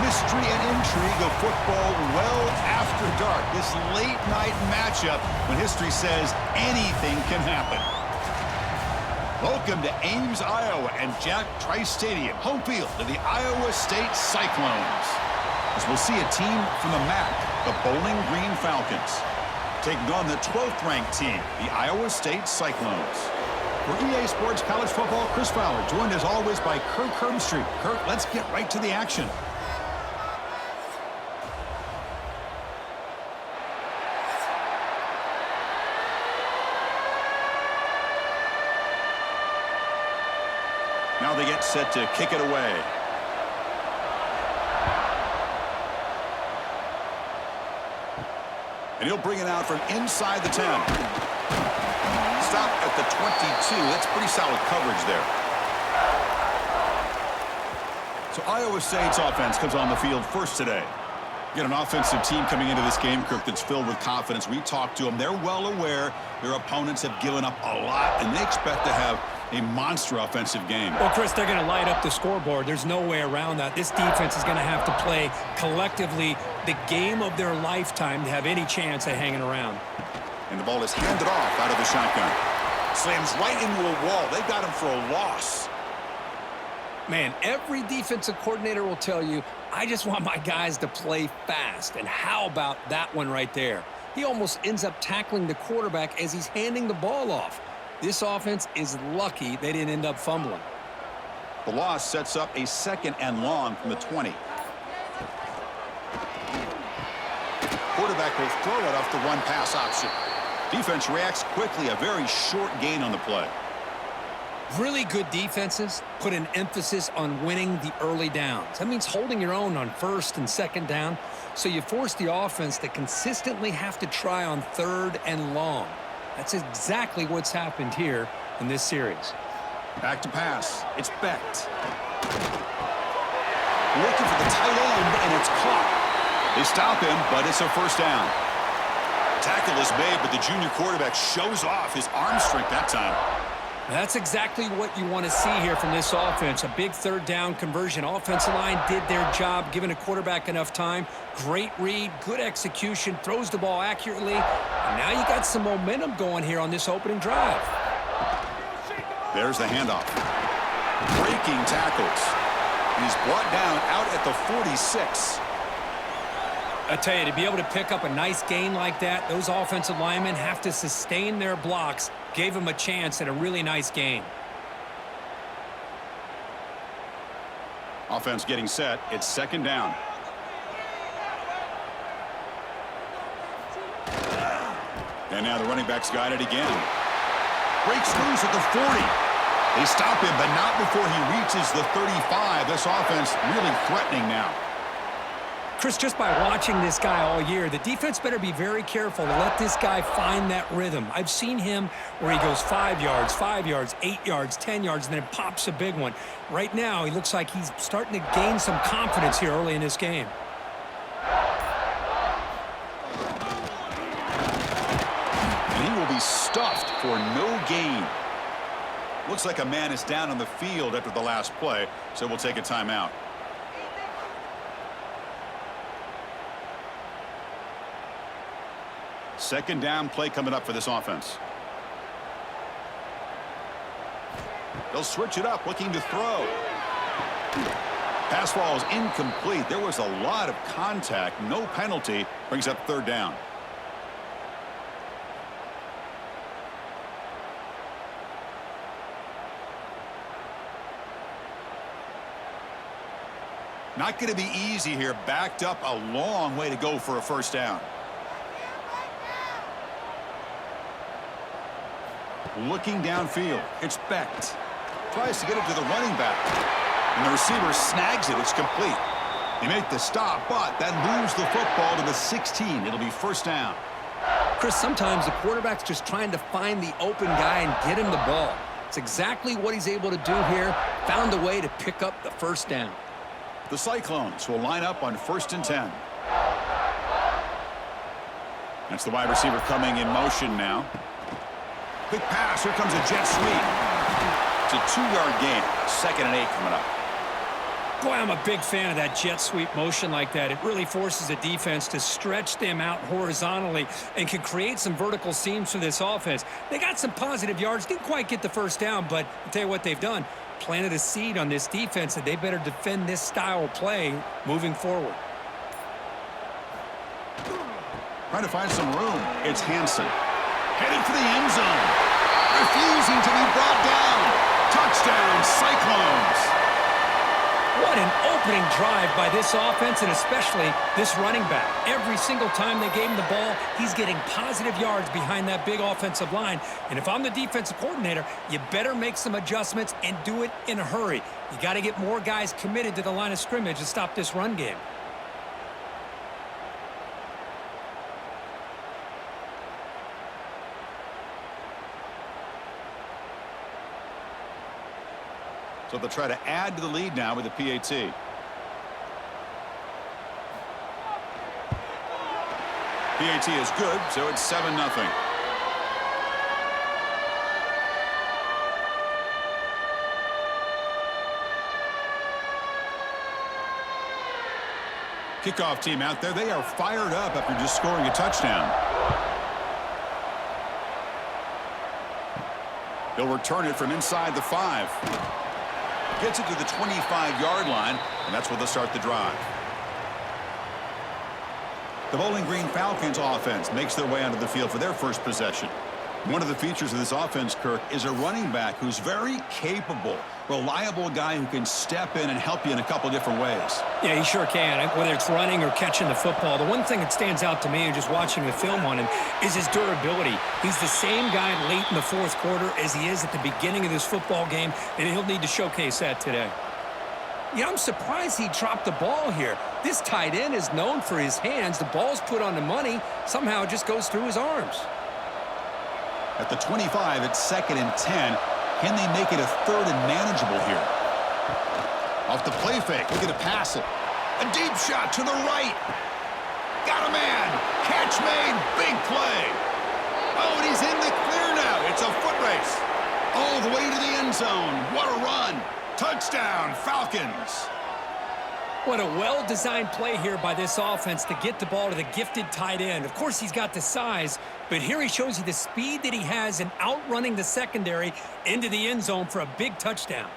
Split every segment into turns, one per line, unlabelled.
mystery and intrigue of football well after dark. This late-night matchup when history says anything can happen. Welcome to Ames, Iowa, and Jack Trice Stadium, home field of the Iowa State Cyclones. As we'll see a team from the MAC, the Bowling Green Falcons, taking on the 12th-ranked team, the Iowa State Cyclones. For EA Sports College Football, Chris Fowler, joined as always by Kirk Herbstreit. Kirk, let's get right to the action. Now they get set to kick it away. And he'll bring it out from inside the 10. Stop at the 22. That's pretty solid coverage there. So Iowa State's offense comes on the field first today. Get an offensive team coming into this game, Kirk, that's filled with confidence. We talked to them. They're well aware their opponents have given up a lot, and they expect to have a monster offensive game.
Well, Chris, they're going to light up the scoreboard. There's no way around that. This defense is going to have to play collectively the game of their lifetime to have any chance at hanging around.
And the ball is handed off out of the shotgun. Slams right into a wall. They got him for a loss.
Man, every defensive coordinator will tell you, I just want my guys to play fast. And how about that one right there? He almost ends up tackling the quarterback as he's handing the ball off. This offense is lucky they didn't end up fumbling.
The loss sets up a 2nd and long from the 20. Quarterback will throw it off the run-pass option. Defense reacts quickly, a very short gain on the play.
Really good defenses put an emphasis on winning the early downs. That means holding your own on 1st and 2nd down, so you force the offense to consistently have to try on 3rd and long. That's exactly what's happened here in this series.
Back to pass. It's Becht. Looking for the tight end, and it's caught. They stop him, but it's a 1st down. Tackle is made, but the junior quarterback shows off his arm strength that time.
That's exactly what you want to see here from this offense. A big 3rd down conversion. Offensive line did their job, giving a quarterback enough time. Great read, good execution, throws the ball accurately. And now you got some momentum going here on this opening drive.
There's the handoff. Breaking tackles. He's brought down out at the 46.
I tell you, to be able to pick up a nice gain like that, those offensive linemen have to sustain their blocks. Gave him a chance at a really nice gain.
Offense getting set. It's 2nd down. And now the running back's got it again. Breaks loose at the 40. They stop him, but not before he reaches the 35. This offense really threatening now.
Chris, just by watching this guy all year, the defense better be very careful to let this guy find that rhythm. I've seen him where he goes 5 yards, 8 yards, 10 yards, and then pops a big one. Right now, he looks like he's starting to gain some confidence here early in this game.
And he will be stuffed for no gain. Looks like a man is down on the field after the last play, so we'll take a timeout. Second down play coming up for this offense. They'll switch it up, looking to throw. Pass ball is incomplete. There was a lot of contact. No penalty. Brings up 3rd down. Not going to be easy here. Backed up a long way to go for a 1st down. Looking downfield. It's Becht. Tries to get it to the running back. And the receiver snags it. It's complete. They make the stop, but that moves the football to the 16. It'll be 1st down.
Chris, sometimes the quarterback's just trying to find the open guy and get him the ball. It's exactly what he's able to do here. Found a way to pick up the 1st down.
The Cyclones will line up on 1st and 10. That's the wide receiver coming in motion now. Quick pass. Here comes a jet sweep. It's a 2-yard gain. 2nd and 8 coming up.
Boy, I'm a big fan of that jet sweep motion like that. It really forces a defense to stretch them out horizontally and can create some vertical seams for this offense. They got some positive yards, didn't quite get the first down, but I'll tell you what they've done. Planted a seed on this defense that they better defend this style of play moving forward.
Trying to find some room. It's Hansen. Headed for the end zone. Refusing to be brought down. Touchdown, Cyclones.
What an opening drive by this offense, and especially this running back. Every single time they gave him the ball, he's getting positive yards behind that big offensive line. And if I'm the defensive coordinator, you better make some adjustments and do it in a hurry. You got to get more guys committed to the line of scrimmage to stop this run game.
So they'll try to add to the lead now with the PAT. PAT is good, so it's 7-0. Kickoff team out there. They are fired up after just scoring a touchdown. He'll return it from inside the 5. Gets it to the 25-yard line, and that's where they'll start the drive. The Bowling Green Falcons offense makes their way onto the field for their first possession. One of the features of this offense, Kirk, is a running back who's very capable, reliable guy who can step in and help you in a couple different ways.
Yeah, he sure can, whether it's running or catching the football. The one thing that stands out to me and just watching the film on him is his durability. He's the same guy late in the fourth quarter as he is at the beginning of this football game, and he'll need to showcase that today. Yeah, I'm surprised he dropped the ball here. This tight end is known for his hands. The ball's put on the money. Somehow it just goes through his arms.
At the 25, it's 2nd and 10. Can they make it a 3rd and manageable here? Off the play fake, looking to pass it. A deep shot to the right. Got a man. Catch made. Big play. Oh, and he's in the clear now. It's a foot race. All the way to the end zone. What a run. Touchdown, Falcons.
What a well-designed play here by this offense to get the ball to the gifted tight end. Of course, he's got the size, but here he shows you the speed that he has in outrunning the secondary into the end zone for a big touchdown.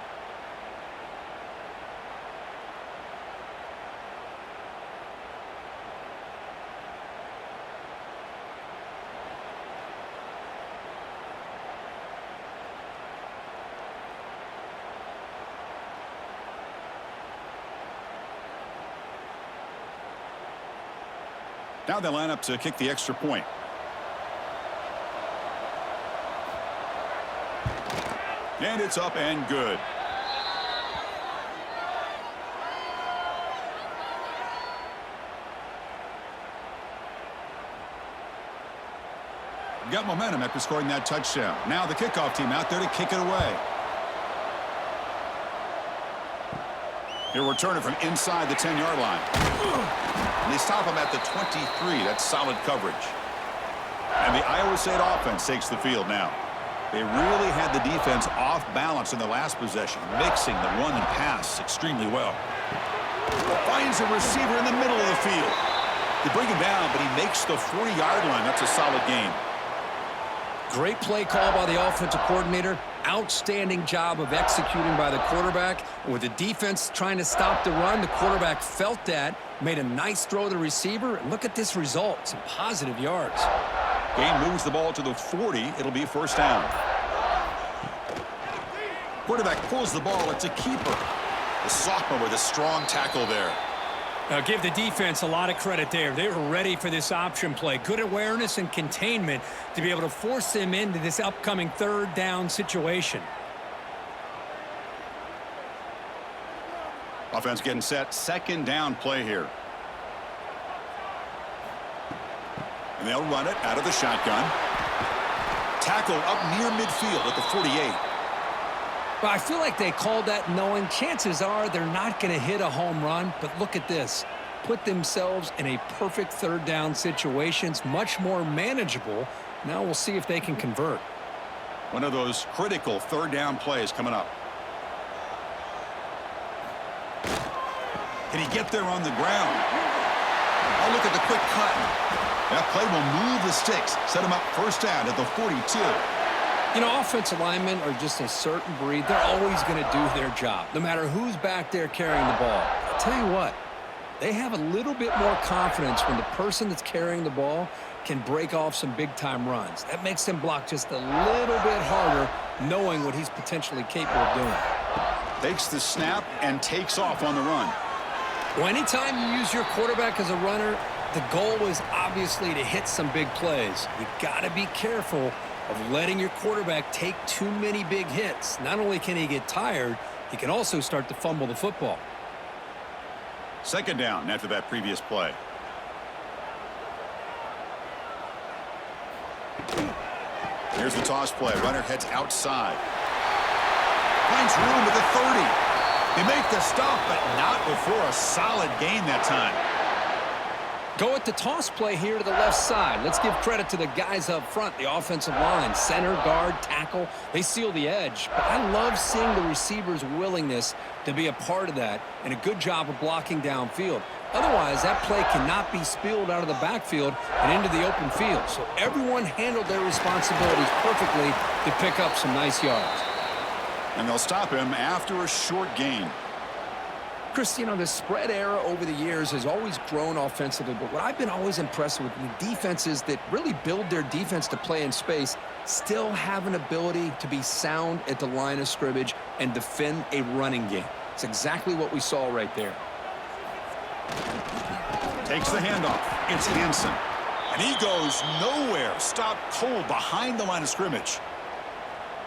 Now they line up to kick the extra point. And it's up and good. Got momentum after scoring that touchdown. Now the kickoff team out there to kick it away. He'll return it from inside the 10-yard line. And they stop him at the 23. That's solid coverage. And the Iowa State offense takes the field now. They really had the defense off balance in the last possession, mixing the run and pass extremely well. Finds a receiver in the middle of the field. They bring him down, but he makes the 40-yard line. That's a solid gain.
Great play call by the offensive coordinator. Outstanding job of executing by the quarterback. With the defense trying to stop the run, the quarterback felt that, made a nice throw to the receiver, and look at this result, some positive yards.
Gain moves the ball to the 40. It'll be first down. Quarterback pulls the ball. It's a keeper. The sophomore with a strong tackle there.
Now give the defense a lot of credit there. They were ready for this option play. Good awareness and containment to be able to force them into this upcoming 3rd down situation.
Offense getting set. 2nd down play here. And they'll run it out of the shotgun. Tackle up near midfield at the 48.
Well, I feel like they called that knowing chances are they're not going to hit a home run. But look at this. Put themselves in a perfect 3rd down situation. It's much more manageable. Now we'll see if they can convert.
One of those critical 3rd down plays coming up. Can he get there on the ground? Oh, look at the quick cut. That play will move the sticks, set him up first down at the 42.
You know, offensive linemen are just a certain breed. They're always going to do their job, no matter who's back there carrying the ball. I'll tell you what, they have a little bit more confidence when the person that's carrying the ball can break off some big-time runs. That makes them block just a little bit harder, knowing what he's potentially capable of doing.
Takes the snap and takes off on the run.
Well, anytime you use your quarterback as a runner, the goal is obviously to hit some big plays. You got to be careful of letting your quarterback take too many big hits. Not only can he get tired, he can also start to fumble the football.
Second down after that previous play. Here's the toss play. Runner heads outside. Finds room at the 30. They make the stop, but not before a solid gain that time.
Go at the toss play here to the left side. Let's give credit to the guys up front, the offensive line, center, guard, tackle. They seal the edge. But I love seeing the receiver's willingness to be a part of that and a good job of blocking downfield. Otherwise, that play cannot be spilled out of the backfield and into the open field. So everyone handled their responsibilities perfectly to pick up some nice yards.
And they'll stop him after a short gain.
Chris, you know, the spread era over the years has always grown offensively, but what I've been always impressed with the defenses that really build their defense to play in space still have an ability to be sound at the line of scrimmage and defend a running game. It's exactly what we saw right there.
Takes the handoff. It's Hansen. And he goes nowhere. Stopped cold behind the line of scrimmage.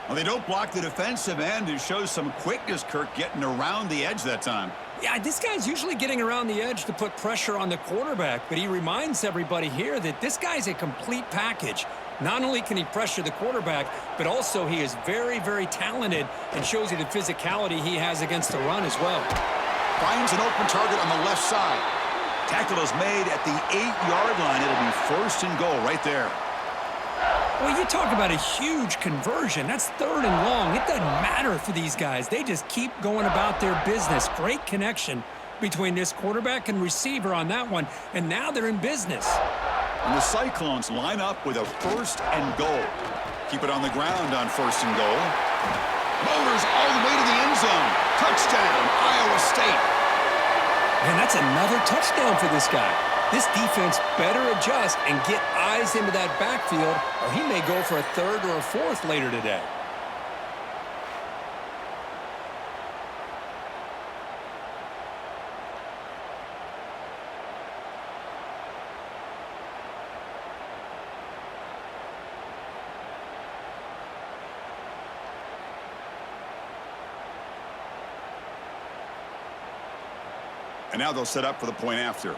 Well, they don't block the defensive end and shows some quickness, Kirk, getting around the edge that time.
Yeah, this guy's usually getting around the edge to put pressure on the quarterback, but he reminds everybody here that this guy's a complete package. Not only can he pressure the quarterback, but also he is very, very talented and shows you the physicality he has against the run as well.
Finds an open target on the left side. Tackle is made at the 8-yard line. It'll be first and goal right there.
Well, you talk about a huge conversion. That's third and long. It doesn't matter for these guys. They just keep going about their business. Great connection between this quarterback and receiver on that one, and now they're in business.
And the Cyclones line up with a first and goal. Keep it on the ground on first and goal. Motors all the way to the end zone. Touchdown, Iowa State.
Man, that's another touchdown for this guy. This defense better adjust and get eyes into that backfield, or he may go for a third or a fourth later today.
And now they'll set up for the point after.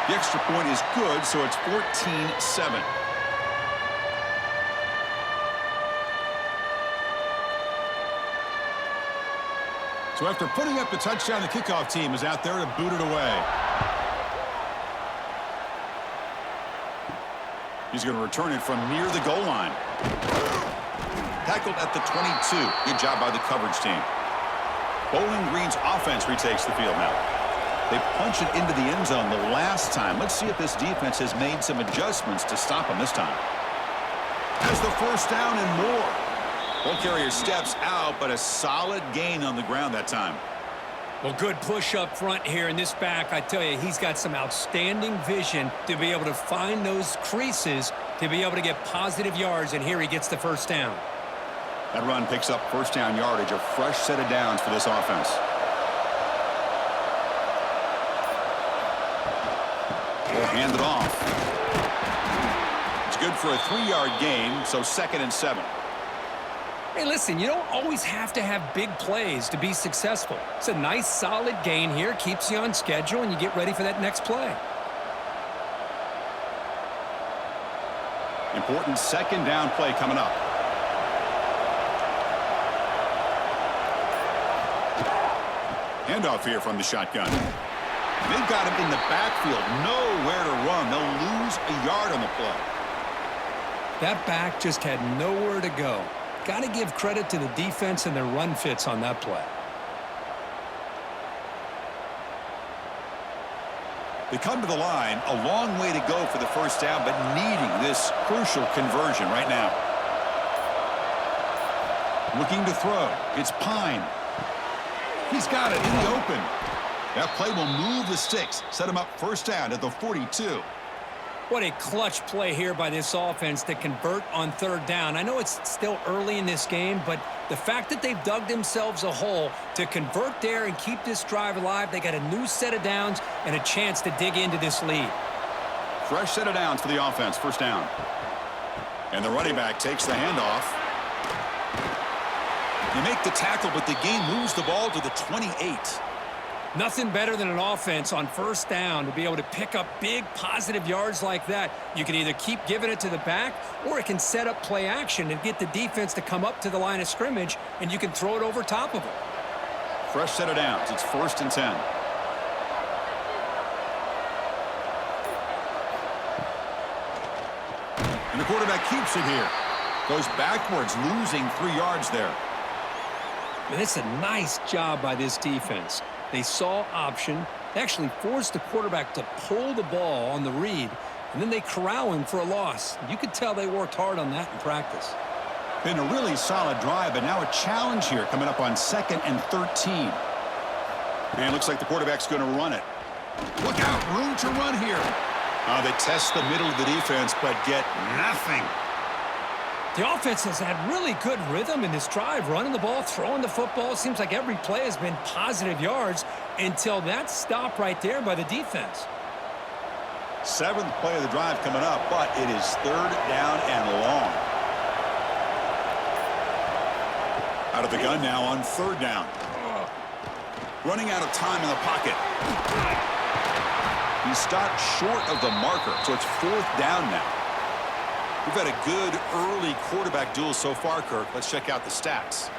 The extra point is good, so it's 14-7. So after putting up the touchdown, the kickoff team is out there to boot it away. He's going to return it from near the goal line. Tackled at the 22. Good job by the coverage team. Bowling Green's offense retakes the field now. They punch it into the end zone the last time. Let's see if this defense has made some adjustments to stop them this time. Has the first down and more. Ball carrier steps out, but a solid gain on the ground that time.
Well, good push up front here in this back. I tell you, he's got some outstanding vision to be able to find those creases to be able to get positive yards, and here he gets the first down.
That run picks up first down yardage, a fresh set of downs for this offense. Will hand it off. It's good for a 3-yard gain, so 2nd and 7.
Hey, listen, you don't always have to have big plays to be successful. It's a nice, solid gain here, keeps you on schedule, and you get ready for that next play.
Important second down play coming up. Handoff here from the shotgun. They've got him in the backfield, nowhere to run. They'll lose a yard on the play.
That back just had nowhere to go. got to give credit to the defense and their run fits on that play.
They come to the line, a long way to go for the first down, but needing this crucial conversion right now. Looking to throw. It's Pine. He's got it in the open. That play will move the sticks, set him up first down at the 42.
What a clutch play here by this offense to convert on third down. I know it's still early in this game, but the fact that they've dug themselves a hole to convert there and keep this drive alive, they got a new set of downs and a chance to dig into this lead.
Fresh set of downs for the offense, first down. And the running back takes the handoff. You make the tackle, but the gain moves the ball to the 28.
Nothing better than an offense on first down to be able to pick up big positive yards like that. You can either keep giving it to the back, or it can set up play action and get the defense to come up to the line of scrimmage, and you can throw it over top of them.
Fresh set of downs. It's 1st and 10. And the quarterback keeps it here. Goes backwards, losing 3 yards there.
And it's a nice job by this defense. They saw option. They actually forced the quarterback to pull the ball on the read, and then they corral him for a loss. You could tell they worked hard on that in practice.
Been a really solid drive, but now a challenge here coming up on 2nd and 13. And looks like the quarterback's going to run it. Look out, room to run here. They test the middle of the defense, but get nothing.
The offense has had really good rhythm in this drive, running the ball, throwing the football. Seems like every play has been positive yards until that stop right there by the defense.
7th play of the drive coming up, but it is 3rd down and long. Out of the gun now on 3rd down. Running out of time in the pocket. He stopped short of the marker, so it's 4th down now. We've had a good early quarterback duel so far, Kirk. Let's check out the stats.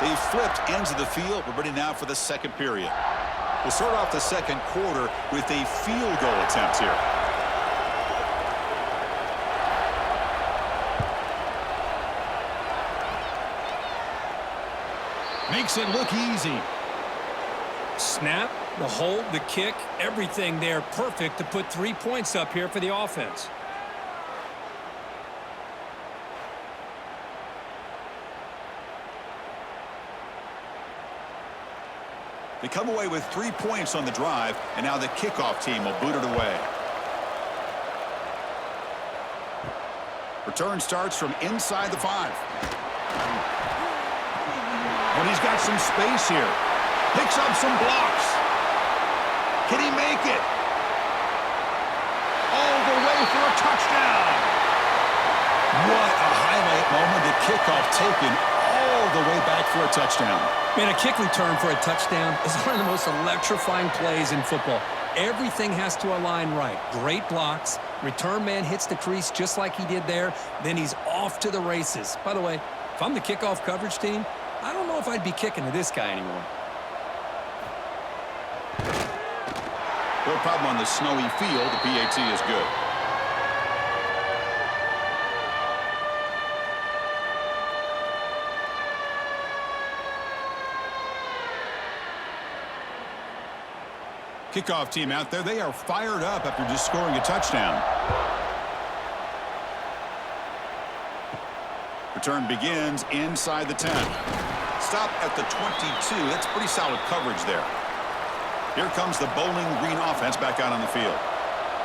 They flipped ends of the field. We're ready now for the second period. We'll start off the second quarter with a field goal attempt here. Makes it look easy.
Snap, the hold, the kick, everything there perfect to put 3 points up here for the offense.
They come away with 3 points on the drive, and now the kickoff team will boot it away. Return starts from inside the 5. And he's got some space here. Picks up some blocks. Can he make it? All the way for a touchdown. What a highlight moment. The kickoff taken all the way back for a touchdown.
Man, a kick return for a touchdown is one of the most electrifying plays in football. Everything has to align right. Great blocks. Return man hits the crease just like he did there. Then he's off to the races. By the way, if I'm the kickoff coverage team, I don't know if I'd be kicking to this guy anymore.
No problem on the snowy field. The PAT is good. Kickoff team out there. They are fired up after just scoring a touchdown. Return begins inside the 10. Stop at the 22. That's pretty solid coverage there. Here comes the Bowling Green offense back out on the field.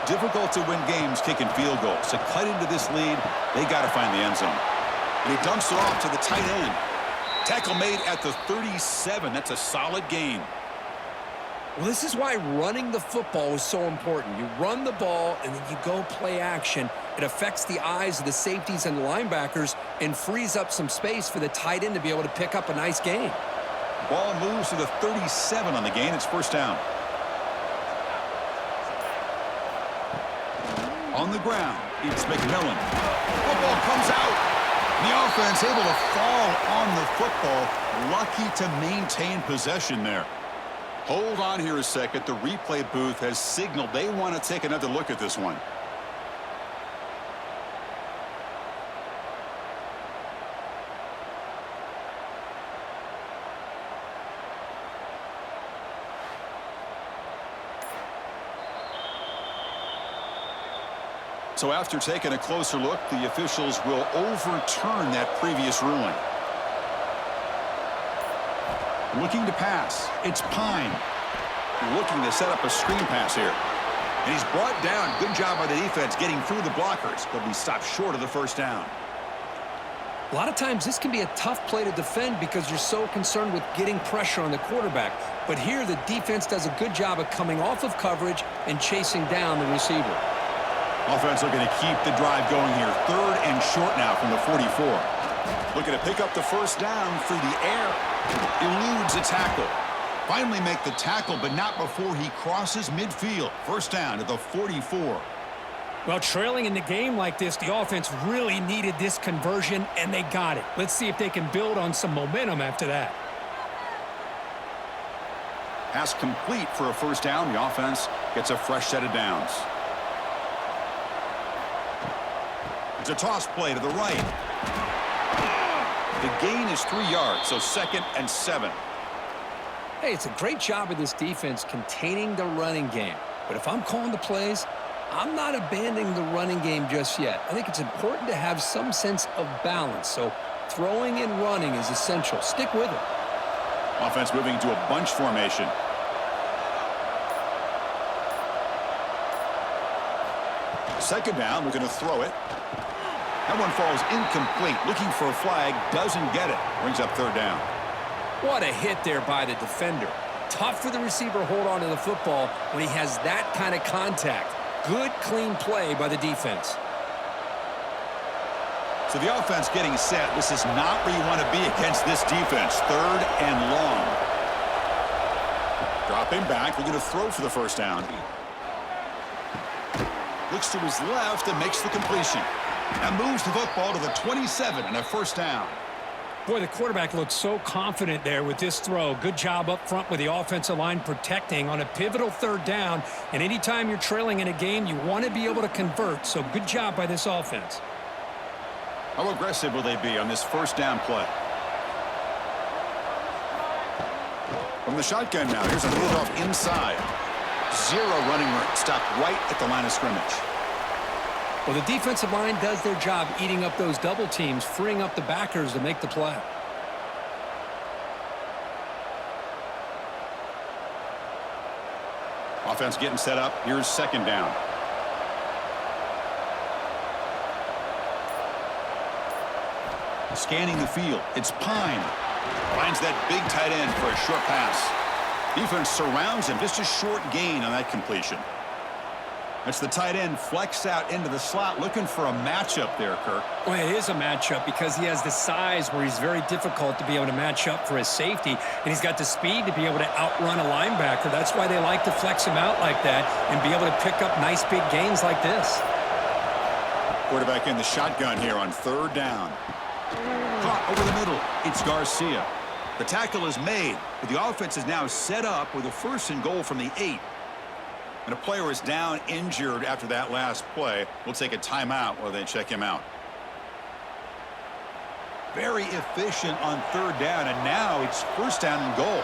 Difficult to win games kicking field goals. To cut into this lead, they got to find the end zone. And he dumps it off to the tight end. Tackle made at the 37. That's a solid gain.
Well, this is why running the football is so important. You run the ball, and then you go play action. It affects the eyes of the safeties and linebackers and frees up some space for the tight end to be able to pick up a nice gain.
Ball moves to the 37 on the gain. It's first down. On the ground, it's McMillan. Football comes out. The offense able to fall on the football. Lucky to maintain possession there. Hold on here a second. The replay booth has signaled they want to take another look at this one. So after taking a closer look, the officials will overturn that previous ruling. Looking to pass. It's Pine. Looking to set up a screen pass here. And he's brought down. Good job by the defense getting through the blockers. He'll be stopped short of the first down.
A lot of times this can be a tough play to defend because you're so concerned with getting pressure on the quarterback. But here the defense does a good job of coming off of coverage and chasing down the receiver.
Offense looking to keep the drive going here. 3rd and short now from the 44. Looking to pick up the first down through the air. Eludes a tackle. Finally make the tackle, but not before he crosses midfield. First down to the 44.
Well, trailing in the game like this, the offense really needed this conversion, and they got it. Let's see if they can build on some momentum after that.
Pass complete for a first down. The offense gets a fresh set of downs. It's a toss play to the right. The gain is 3 yards, so 2nd and 7.
Hey, it's a great job of this defense containing the running game. But if I'm calling the plays, I'm not abandoning the running game just yet. I think it's important to have some sense of balance. So throwing and running is essential. Stick with it.
Offense moving to a bunch formation. Second down, looking to throw it. That one falls incomplete. Looking for a flag, doesn't get it. Brings up 3rd down.
What a hit there by the defender. Tough for the receiver to hold on to the football when he has that kind of contact. Good, clean play by the defense.
So the offense getting set. This is not where you want to be against this defense. 3rd and long. Dropping back, looking to throw for the first down. Looks to his left and makes the completion. And moves the football to the 27 and a first down.
Boy, the quarterback looks so confident there with this throw. Good job up front with the offensive line protecting on a pivotal 3rd down. And anytime you're trailing in a game, you want to be able to convert. So good job by this offense.
How aggressive will they be on this first down play? From the shotgun now, here's a handoff inside. 0 running room. Stopped right at the line of scrimmage.
Well, the defensive line does their job eating up those double teams, freeing up the backers to make the play.
Offense getting set up. Here's 2nd down. Scanning the field. It's Pine. Finds that big tight end for a short pass. Defense surrounds him. Just a short gain on that completion. That's the tight end flexed out into the slot, looking for a matchup there, Kirk.
Well, it is a matchup because he has the size where he's very difficult to be able to match up for his safety, and he's got the speed to be able to outrun a linebacker. That's why they like to flex him out like that and be able to pick up nice big gains like this.
Quarterback in the shotgun here on 3rd down. Caught over the middle. It's Garcia. The tackle is made, but the offense is now set up with a 1st and goal from the 8. And a player is down injured after that last play. We'll take a timeout while they check him out. Very efficient on 3rd down, and now it's 1st down and goal.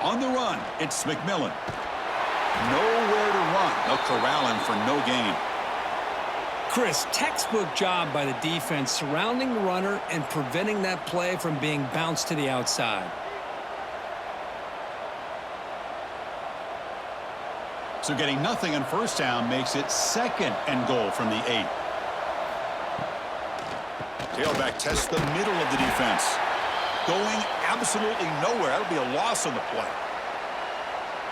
On the run, it's McMillan. Nowhere to run. They'll corral him for no gain.
Chris, textbook job by the defense surrounding the runner and preventing that play from being bounced to the outside.
So getting nothing on 1st down makes it 2nd and goal from the 8. Tailback tests the middle of the defense. Going absolutely nowhere. That'll be a loss on the play.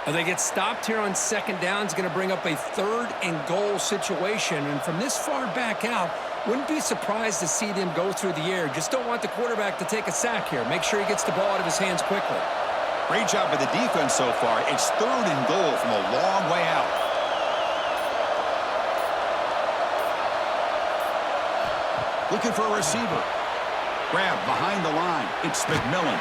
They get stopped here on 2nd down. It's going to bring up a 3rd and goal situation. And from this far back out, wouldn't be surprised to see them go through the air. Just don't want the quarterback to take a sack here. Make sure he gets the ball out of his hands quickly.
Great job by the defense so far. It's 3rd and goal from a long way out. Looking for a receiver. Grab behind the line. It's McMillan.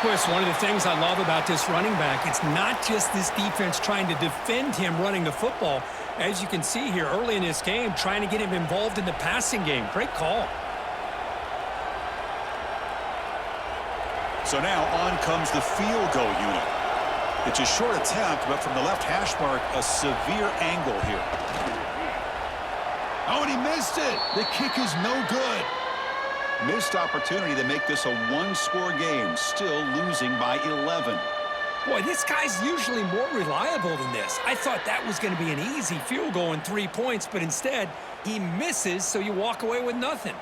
Well, it's one of the things I love about this running back. It's not just this defense trying to defend him running the football. As you can see here early in this game, trying to get him involved in the passing game. Great call.
So now on comes the field goal unit. It's a short attempt, but from the left hash mark, a severe angle here. Oh, and he missed it. The kick is no good. Missed opportunity to make this a one-score game, still losing by 11.
Boy, this guy's usually more reliable than this. I thought that was going to be an easy field goal and 3 points, but instead, he misses, so you walk away with nothing.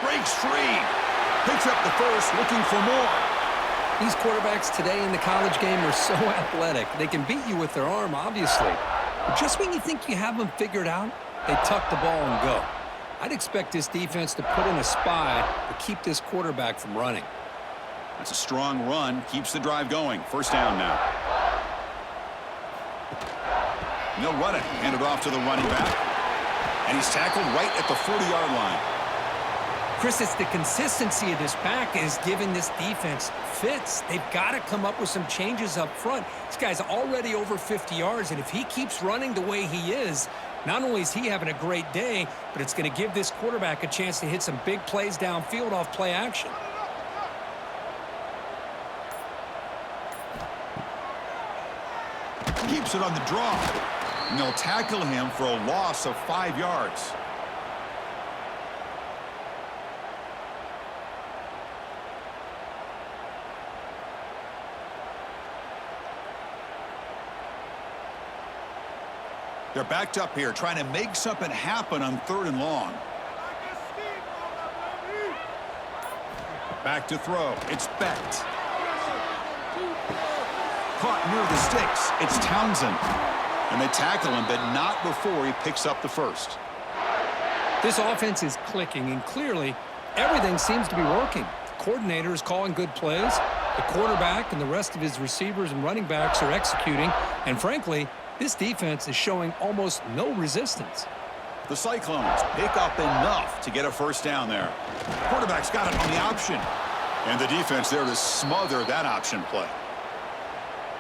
Breaks free. Picks up the first, looking for more.
These quarterbacks today in the college game are so athletic. They can beat you with their arm, obviously. But just when you think you have them figured out, they tuck the ball and go. I'd expect this defense to put in a spy to keep this quarterback from running.
That's a strong run. Keeps the drive going. First down now. And they'll run it. Hand it off to the running back. And he's tackled right at the 40-yard line.
Chris, it's the consistency of this back is giving this defense fits. They've got to come up with some changes up front. This guy's already over 50 yards, and if he keeps running the way he is, not only is he having a great day, but it's going to give this quarterback a chance to hit some big plays downfield off play action.
Keeps it on the draw. And they'll tackle him for a loss of 5 yards. They're backed up here, trying to make something happen on 3rd and long. Back to throw. It's Becht. Caught near the sticks. It's Townsend. And they tackle him, but not before he picks up the first.
This offense is clicking, and clearly everything seems to be working. The coordinator is calling good plays. The quarterback and the rest of his receivers and running backs are executing. And frankly, this defense is showing almost no resistance.
The Cyclones pick up enough to get a first down there. Quarterback's got it on the option. And the defense there to smother that option play.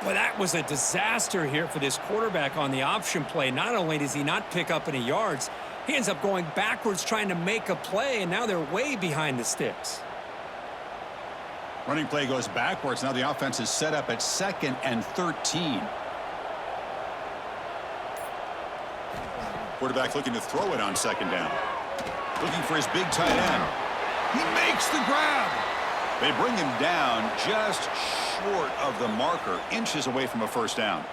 Well, that was a disaster here for this quarterback on the option play. Not only does he not pick up any yards, he ends up going backwards trying to make a play, and now they're way behind the sticks.
Running play goes backwards. Now the offense is set up at 2nd and 13. Quarterback looking to throw it on 2nd down. Looking for his big tight end. He makes the grab. They bring him down just short of the marker, inches away from a first down.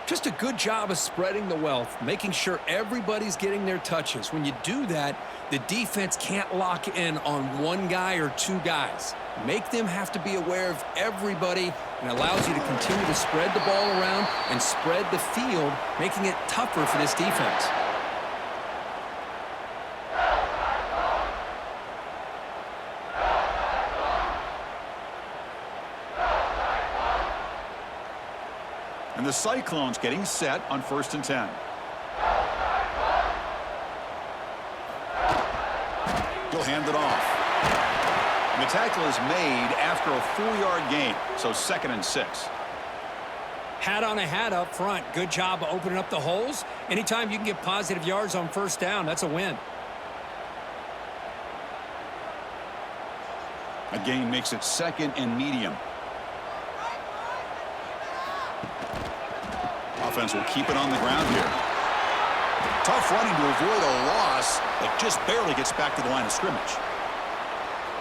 Just a good job of spreading the wealth, making sure everybody's getting their touches. When you do that, the defense can't lock in on one guy or two guys. Make them have to be aware of everybody, and allows you to continue to spread the ball around and spread the field, making it tougher for this defense.
And the Cyclones getting set on 1st and 10. He'll hand it off. And the tackle is made after a 4-yard gain, so 2nd and 6.
Hat on a hat up front. Good job of opening up the holes. Anytime you can get positive yards on first down, that's a win.
A gain makes it 2nd and medium. Offense will keep it on the ground here. Tough running to avoid a loss, but just barely gets back to the line of scrimmage.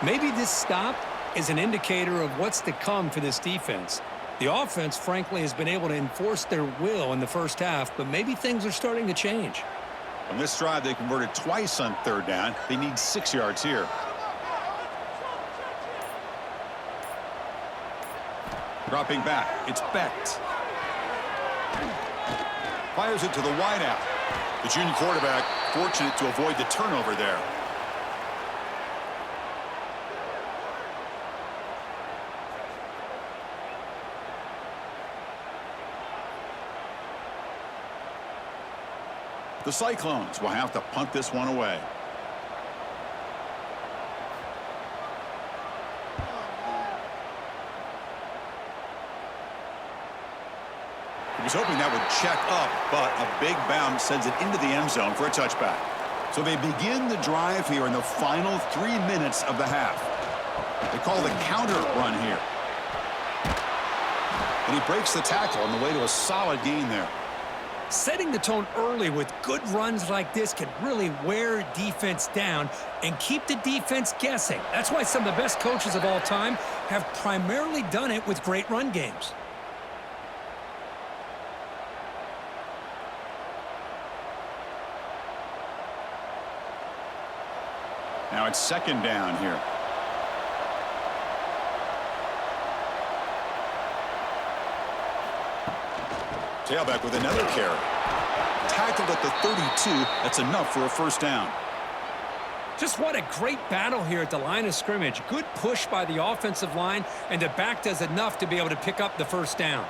Maybe this stop is an indicator of what's to come for this defense. The offense, frankly, has been able to enforce their will in the first half, but maybe things are starting to change.
On this drive, they converted twice on 3rd down. They need 6 yards here. Dropping back, it's Becht. Fires it to the wideout. The junior quarterback fortunate to avoid the turnover there. The Cyclones will have to punt this one away. He was hoping that would check up, but a big bounce sends it into the end zone for a touchback. So they begin the drive here in the final 3 minutes of the half. They call the counter run here. And he breaks the tackle on the way to a solid gain there.
Setting the tone early with good runs like this can really wear defense down and keep the defense guessing. That's why some of the best coaches of all time have primarily done it with great run games.
Now it's second down here. Tailback with another carry. Tackled at the 32. That's enough for a first down.
Just what a great battle here at the line of scrimmage. Good push by the offensive line, and the back does enough to be able to pick up the first down.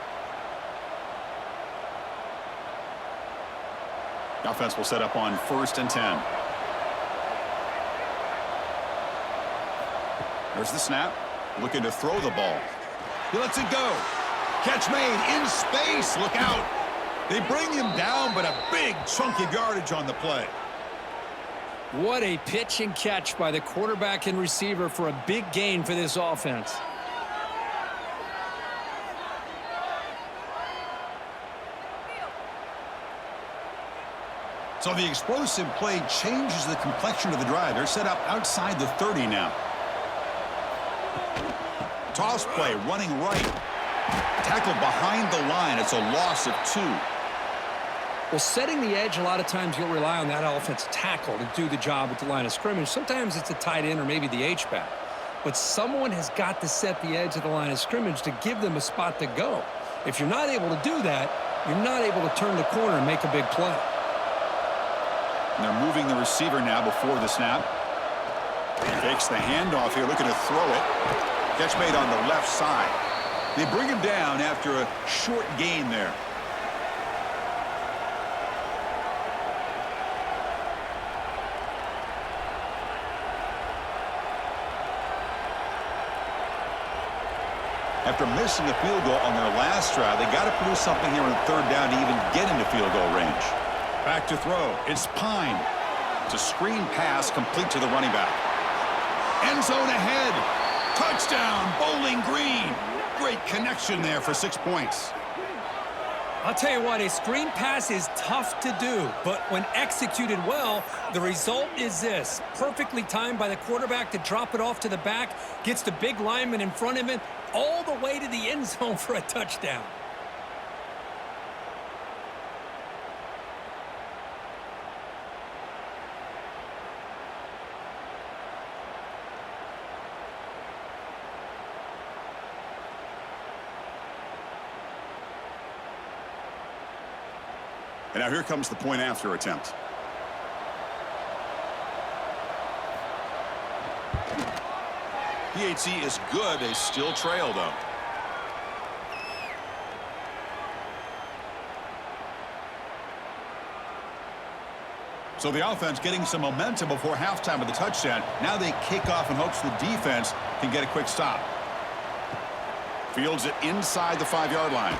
The offense will set up on 1st and 10. There's the snap. Looking to throw the ball. He lets it go. Catch made in space. Look out. They bring him down, but a big chunk of yardage on the play.
What a pitch and catch by the quarterback and receiver for a big gain for this offense.
So the explosive play changes the complexion of the drive. They're set up outside the 30 now. Toss play running right. Tackle behind the line. It's a loss of 2.
Well, setting the edge, a lot of times you'll rely on that offensive tackle to do the job at the line of scrimmage. Sometimes it's a tight end or maybe the H-back. But someone has got to set the edge of the line of scrimmage to give them a spot to go. If you're not able to do that, you're not able to turn the corner and make a big play.
And they're moving the receiver now before the snap. Takes the handoff here, looking to throw it. Catch made on the left side. They bring him down after a short gain there. After missing a field goal on their last drive, they got to produce something here on 3rd down to even get into field goal range. Back to throw. It's Pine. It's a screen pass complete to the running back. End zone ahead. Touchdown, Bowling Green. Great connection there for 6 points.
I'll tell you what, a screen pass is tough to do, but when executed well, the result is this. Perfectly timed by the quarterback to drop it off to the back, gets the big lineman in front of him, all the way to the end zone for a touchdown.
And now here comes the point after attempt. PHC is good. They still trail, though. So the offense getting some momentum before halftime with the touchdown. Now they kick off in hopes the defense can get a quick stop. Fields it inside the 5-yard line.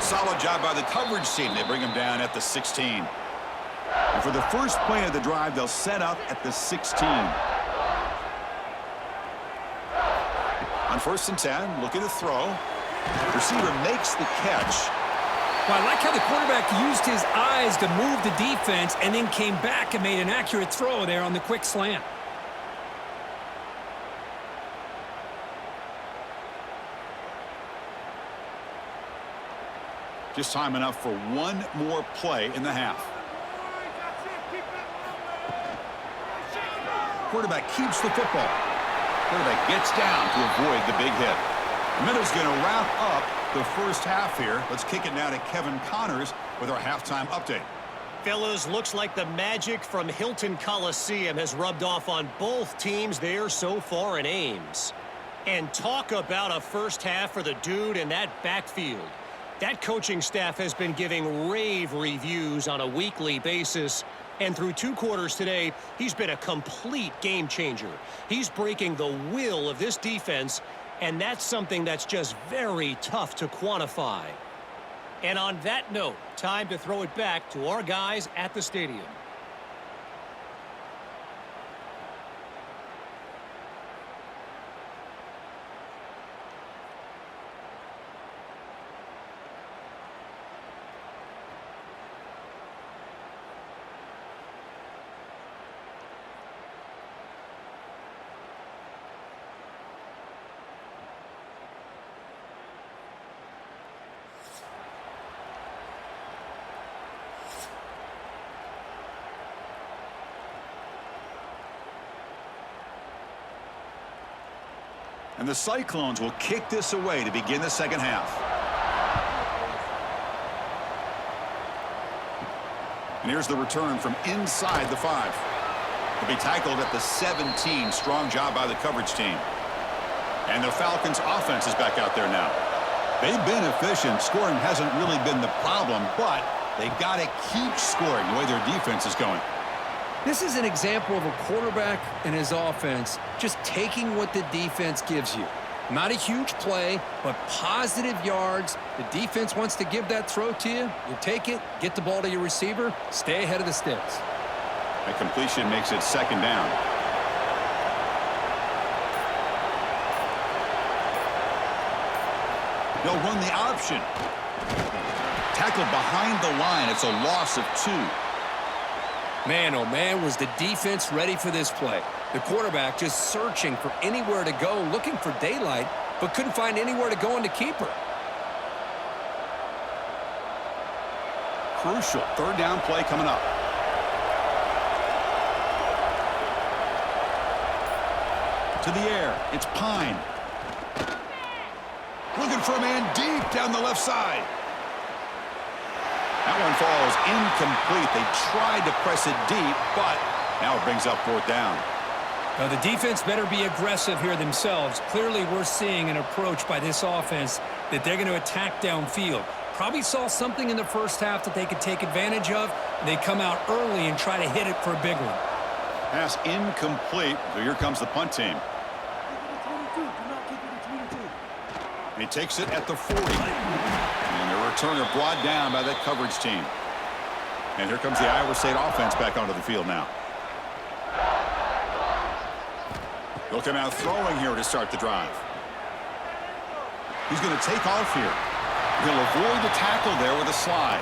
Solid job by the coverage team. They bring him down at the 16. And for the first play of the drive, they'll set up at the 16. On 1st and 10, looking to throw. Receiver makes the catch.
Well, I like how the quarterback used his eyes to move the defense and then came back and made an accurate throw there on the quick slant.
Just time enough for one more play in the half. Quarterback keeps the football. Quarterback gets down to avoid the big hit. Minuta's going to wrap up the first half here. Let's kick it now to Kevin Connors with our halftime update.
Fellas, looks like the magic from Hilton Coliseum has rubbed off on both teams there so far in Ames. And talk about a first half for the dude in that backfield. That coaching staff has been giving rave reviews on a weekly basis. And through 2 quarters today, he's been a complete game changer. He's breaking the will of this defense, and that's something that's just very tough to quantify. And on that note, time to throw it back to our guys at the stadium.
And the Cyclones will kick this away to begin the second half. And here's the return from inside the 5. He'll be tackled at the 17. Strong job by the coverage team. And the Falcons offense is back out there now. They've been efficient. Scoring hasn't really been the problem, but they got to keep scoring the way their defense is going.
This is an example of a quarterback and his offense just taking what the defense gives you. Not a huge play, but positive yards. The defense wants to give that throw to you. You take it, get the ball to your receiver, stay ahead of the sticks.
A completion makes it second down. They'll run the option. Tackled behind the line. It's a loss of 2.
Man, oh man, was the defense ready for this play. The quarterback just searching for anywhere to go, looking for daylight, but couldn't find anywhere to go in the keeper.
Crucial third down play coming up. To the air, it's Pine. Looking for a man deep down the left side. That one falls incomplete. They tried to press it deep, but now it brings up 4th down.
Now, the defense better be aggressive here themselves. Clearly, we're seeing an approach by this offense that they're going to attack downfield. Probably saw something in the first half that they could take advantage of. They come out early and try to hit it for a big one.
Pass incomplete. So here comes the punt team. And he takes it at the 40. And the returner brought down by that coverage team. And here comes the Iowa State offense back onto the field now. They'll come out throwing here to start the drive. He's going to take off here. He'll avoid the tackle there with a slide.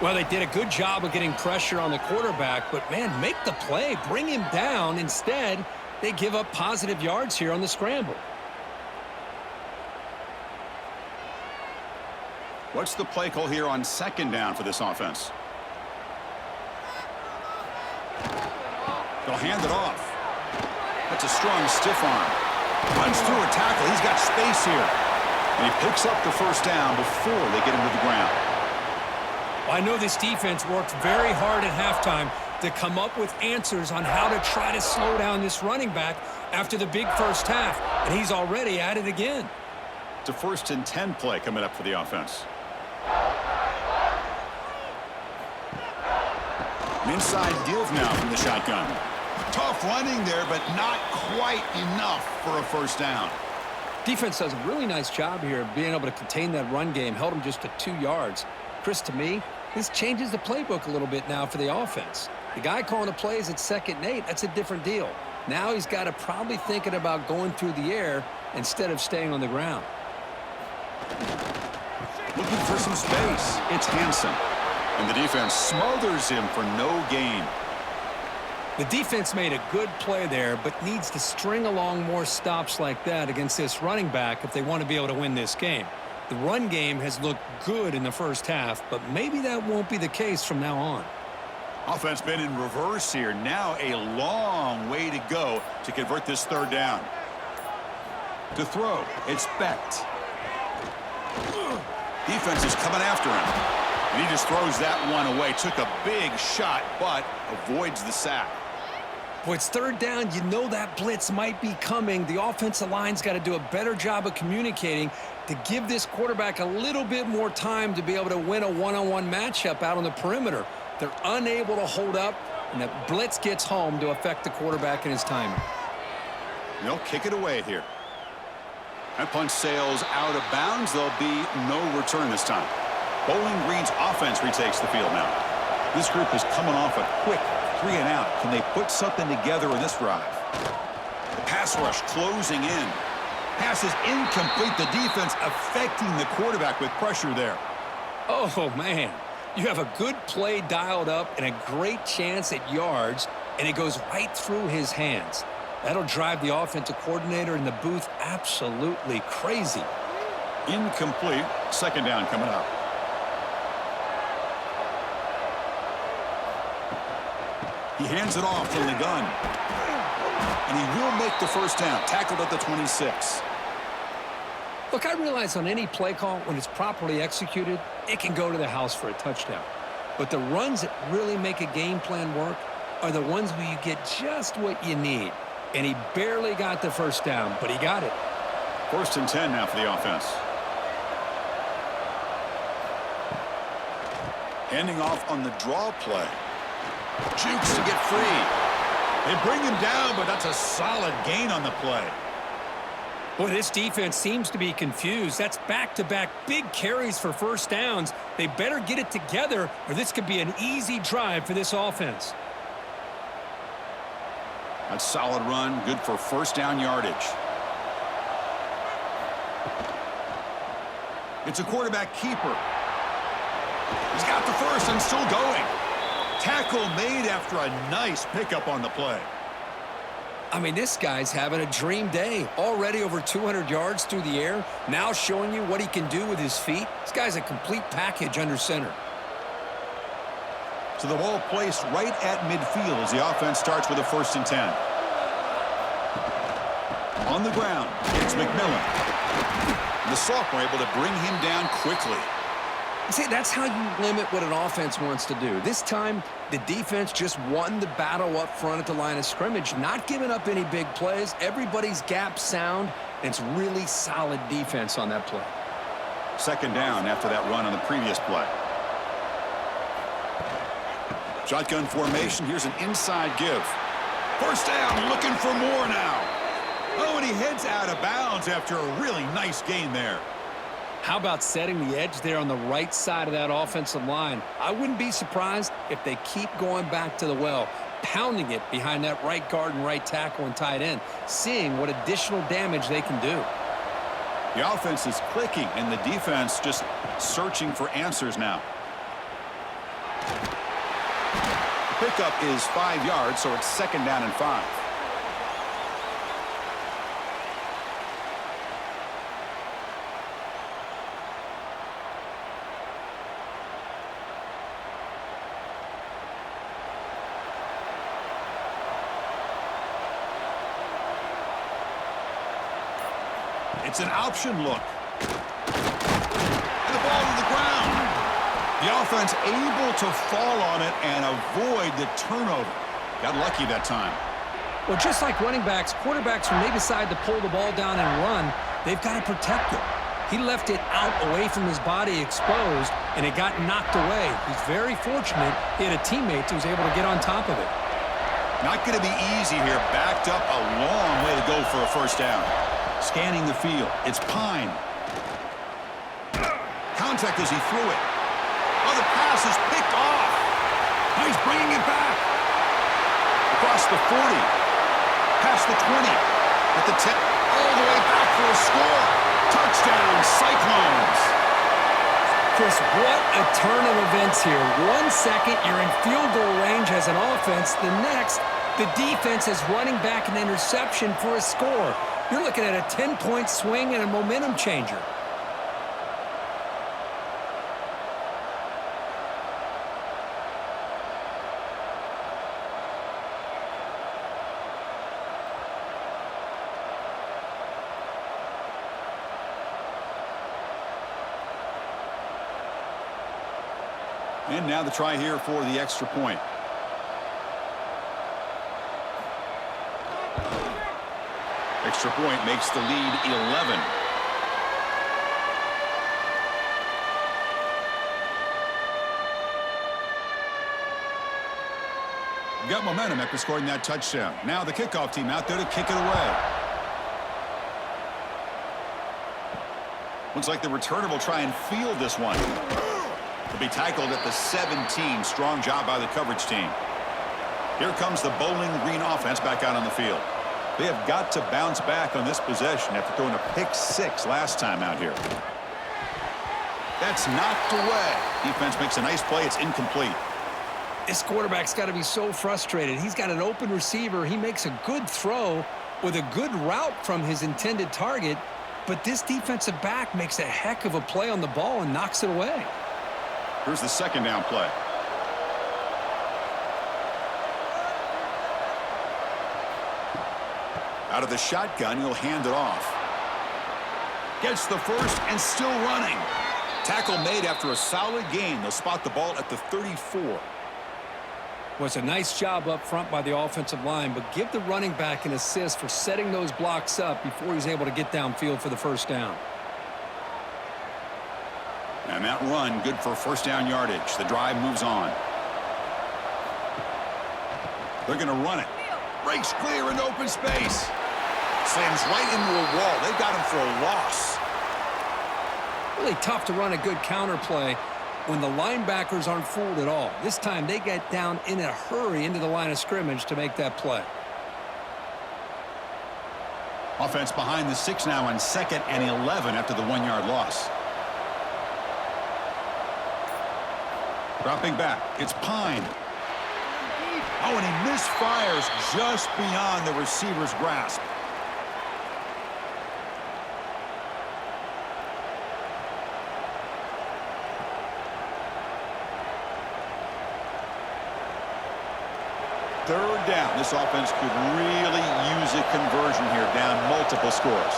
Well, they did a good job of getting pressure on the quarterback, but, man, make the play. Bring him down. Instead, they give up positive yards here on the scramble.
What's the play call here on second down for this offense? They'll hand it off. That's a strong stiff arm. Runs through a tackle. He's got space here. And he picks up the first down before they get him to the ground.
Well, I know this defense worked very hard at halftime to come up with answers on how to try to slow down this running back after the big first half, and he's already at it again.
It's a 1st and 10 play coming up for the offense. An inside give now from the shotgun. Tough running there, but not quite enough for a first down.
Defense does a really nice job here of being able to contain that run game, held him just to 2 yards. Chris, to me, this changes the playbook a little bit now for the offense. The guy calling the plays at 2nd and 8, that's a different deal. Now he's got to probably thinking about going through the air instead of staying on the ground.
Looking for some space. It's Hansen. And the defense smothers him for no gain.
The defense made a good play there, but needs to string along more stops like that against this running back if they want to be able to win this game. The run game has looked good in the first half, but maybe that won't be the case from now on.
Offense been in reverse here. Now a long way to go to convert this 3rd down. To throw, it's Becht. Defense is coming after him. And he just throws that one away. Took a big shot, but avoids the sack.
Boy, it's 3rd down. You know that blitz might be coming. The offensive line's got to do a better job of communicating to give this quarterback a little bit more time to be able to win a one-on-one matchup out on the perimeter. They're unable to hold up, and the blitz gets home to affect the quarterback and his timing.
They'll kick it away here. That punch sails out of bounds. There'll be no return this time. Bowling Green's offense retakes the field now. This group is coming off a quick 3-and-out. Can they put something together in this drive? The pass rush closing in. Pass is incomplete. The defense affecting the quarterback with pressure there.
Oh, man. You have a good play dialed up and a great chance at yards, and it goes right through his hands. That'll drive the offensive coordinator in the booth absolutely crazy.
Incomplete. Second down coming up. He hands it off from the gun. And he will make the first down. Tackled at the 26.
Look, I realize on any play call, when it's properly executed, it can go to the house for a touchdown. But the runs that really make a game plan work are the ones where you get just what you need. And he barely got the first down, but he got it.
1st and 10 now for the offense. Handing off on the draw play. Jukes to get free. They bring him down, but that's a solid gain on the play.
Boy, this defense seems to be confused. That's back-to-back big carries for first downs. They better get it together, or this could be an easy drive for this offense.
That's solid run, good for first down yardage. It's a quarterback keeper. He's got the first and still going. Tackle made after a nice pickup on the play.
I mean, this guy's having a dream day. Already over 200 yards through the air. Now showing you what he can do with his feet. This guy's a complete package under center.
So the ball placed right at midfield as the offense starts with a 1st and 10. On the ground, it's McMillan. And the sophomore able to bring him down quickly.
See, that's how you limit what an offense wants to do. This time, the defense just won the battle up front at the line of scrimmage, not giving up any big plays. Everybody's gap sound, and it's really solid defense on that play.
2nd down after that run on the previous play. Shotgun formation. Here's an inside give. 1st down, looking for more now. Oh, and he heads out of bounds after a really nice gain there.
How about setting the edge there on the right side of that offensive line? I wouldn't be surprised if they keep going back to the well, pounding it behind that right guard and right tackle and tight end, seeing what additional damage they can do.
The offense is clicking, and the defense just searching for answers now. The pickup is 5 yards, so it's 2nd down and 5. It's an option look. And the ball to the ground. The offense able to fall on it and avoid the turnover. Got lucky that time.
Well, just like running backs, quarterbacks, when they decide to pull the ball down and run, they've got to protect it. He left it out away from his body exposed, and it got knocked away. He's very fortunate he had a teammate who was able to get on top of it.
Not going to be easy here. Backed up a long way to go for a 1st down. Scanning the field. It's Pine. Contact as he threw it. Oh, the pass is picked off. Now he's bringing it back. Across the 40. Past the 20. At the 10. All the way back for a score. Touchdown, Cyclones.
Chris, what a turn of events here. 1 second, you're in field goal range as an offense. The next, the defense is running back an interception for a score. You're looking at a 10-point swing and a momentum changer.
And now the try here for the extra point. Extra point makes the lead 11. Got momentum after scoring that touchdown. Now the kickoff team out there to kick it away. Looks like the returner will try and field this one. He'll be tackled at the 17. Strong job by the coverage team. Here comes the Bowling Green offense back out on the field. They have got to bounce back on this possession after throwing a pick-6 last time out here. That's knocked away. Defense makes a nice play. It's incomplete.
This quarterback's got to be so frustrated. He's got an open receiver. He makes a good throw with a good route from his intended target, but this defensive back makes a heck of a play on the ball and knocks it away.
Here's the second down play. Out of the shotgun, he'll hand it off. Gets the first and still running. Tackle made after a solid gain. They'll spot the ball at the 34.
Well, it's a nice job up front by the offensive line, but give the running back an assist for setting those blocks up before he's able to get downfield for the first down.
And that run, good for first down yardage. The drive moves on. They're going to run it. Breaks clear in open space. Slams right into a wall. They've got him for a loss.
Really tough to run a good counter play when the linebackers aren't fooled at all. This time they get down in a hurry into the line of scrimmage to make that play.
Offense behind the 6 now on 2nd and 11 after the 1-yard loss. Dropping back. It's Pine. Oh, and he misfires just beyond the receiver's grasp. Third down. This offense could really use a conversion here, down multiple scores.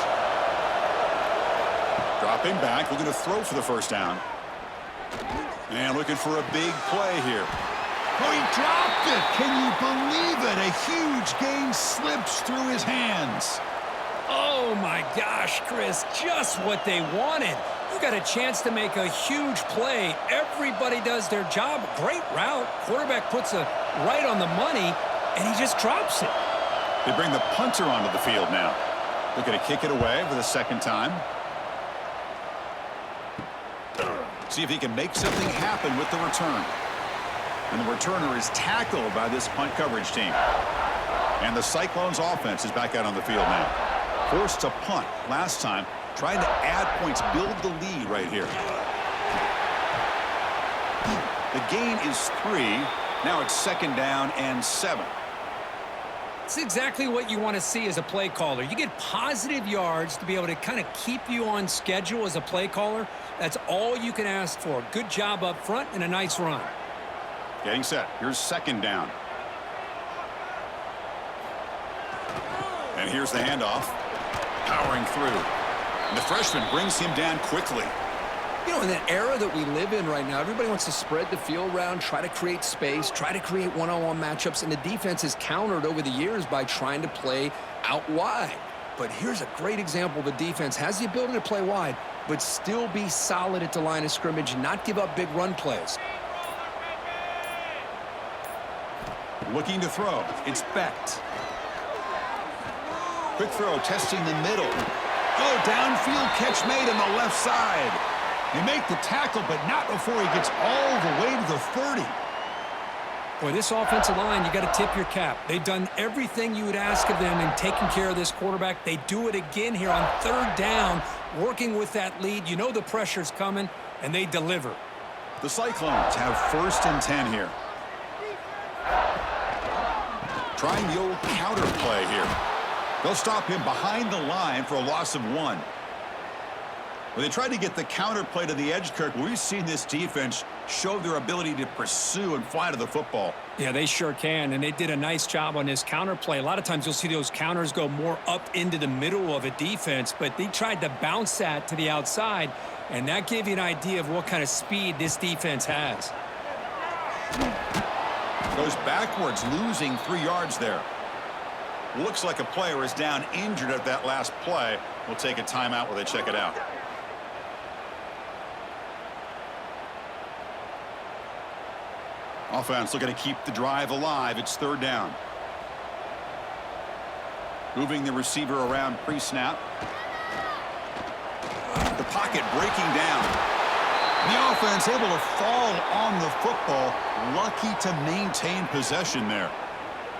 Dropping back, looking to throw for the first down. And looking for a big play here. Oh, he dropped it. Can you believe it? A huge gain slips through his hands.
Oh, my gosh, Chris, just what they wanted. You got a chance to make a huge play. Everybody does their job. Great route. Quarterback puts it right on the money, and he just drops it.
They bring the punter onto the field now. Looking to kick it away for the second time. See if he can make something happen with the return. And the returner is tackled by this punt coverage team. And the Cyclones offense is back out on the field now. Forced to punt last time, trying to add points, build the lead right here. The gain is 3. Now it's 2nd down and 7.
It's exactly what you want to see as a play caller. You get positive yards to be able to kind of keep you on schedule as a play caller. That's all you can ask for. Good job up front and a nice run.
Getting set. Here's 2nd down. And here's the handoff. Powering through. And the freshman brings him down quickly.
You know, in that era that we live in right now, everybody wants to spread the field around, try to create space, try to create one-on-one matchups, and the defense is countered over the years by trying to play out wide. But here's a great example. The defense has the ability to play wide, but still be solid at the line of scrimmage, not give up big run plays.
Looking to throw. It's Becht. Quick throw, testing the middle. Oh, downfield catch made on the left side. They make the tackle, but not before he gets all the way to the 30.
Boy, this offensive line, you got to tip your cap. They've done everything you would ask of them in taking care of this quarterback. They do it again here on 3rd down, working with that lead. You know the pressure's coming, and they deliver.
The Cyclones have 1st and 10 here. Trying the old counter play here. They'll stop him behind the line for a loss of 1. When they tried to get the counter play to the edge, Kirk, we've seen this defense show their ability to pursue and fly to the football.
Yeah, they sure can, and they did a nice job on this counter play. A lot of times you'll see those counters go more up into the middle of a defense, but they tried to bounce that to the outside, and that gave you an idea of what kind of speed this defense has.
Goes backwards, losing 3 yards there. Looks like a player is down injured at that last play. We'll take a timeout while they check it out. Offense looking to keep the drive alive. It's third down. Moving the receiver around pre-snap. The pocket breaking down. The offense able to fall on the football. Lucky to maintain possession there.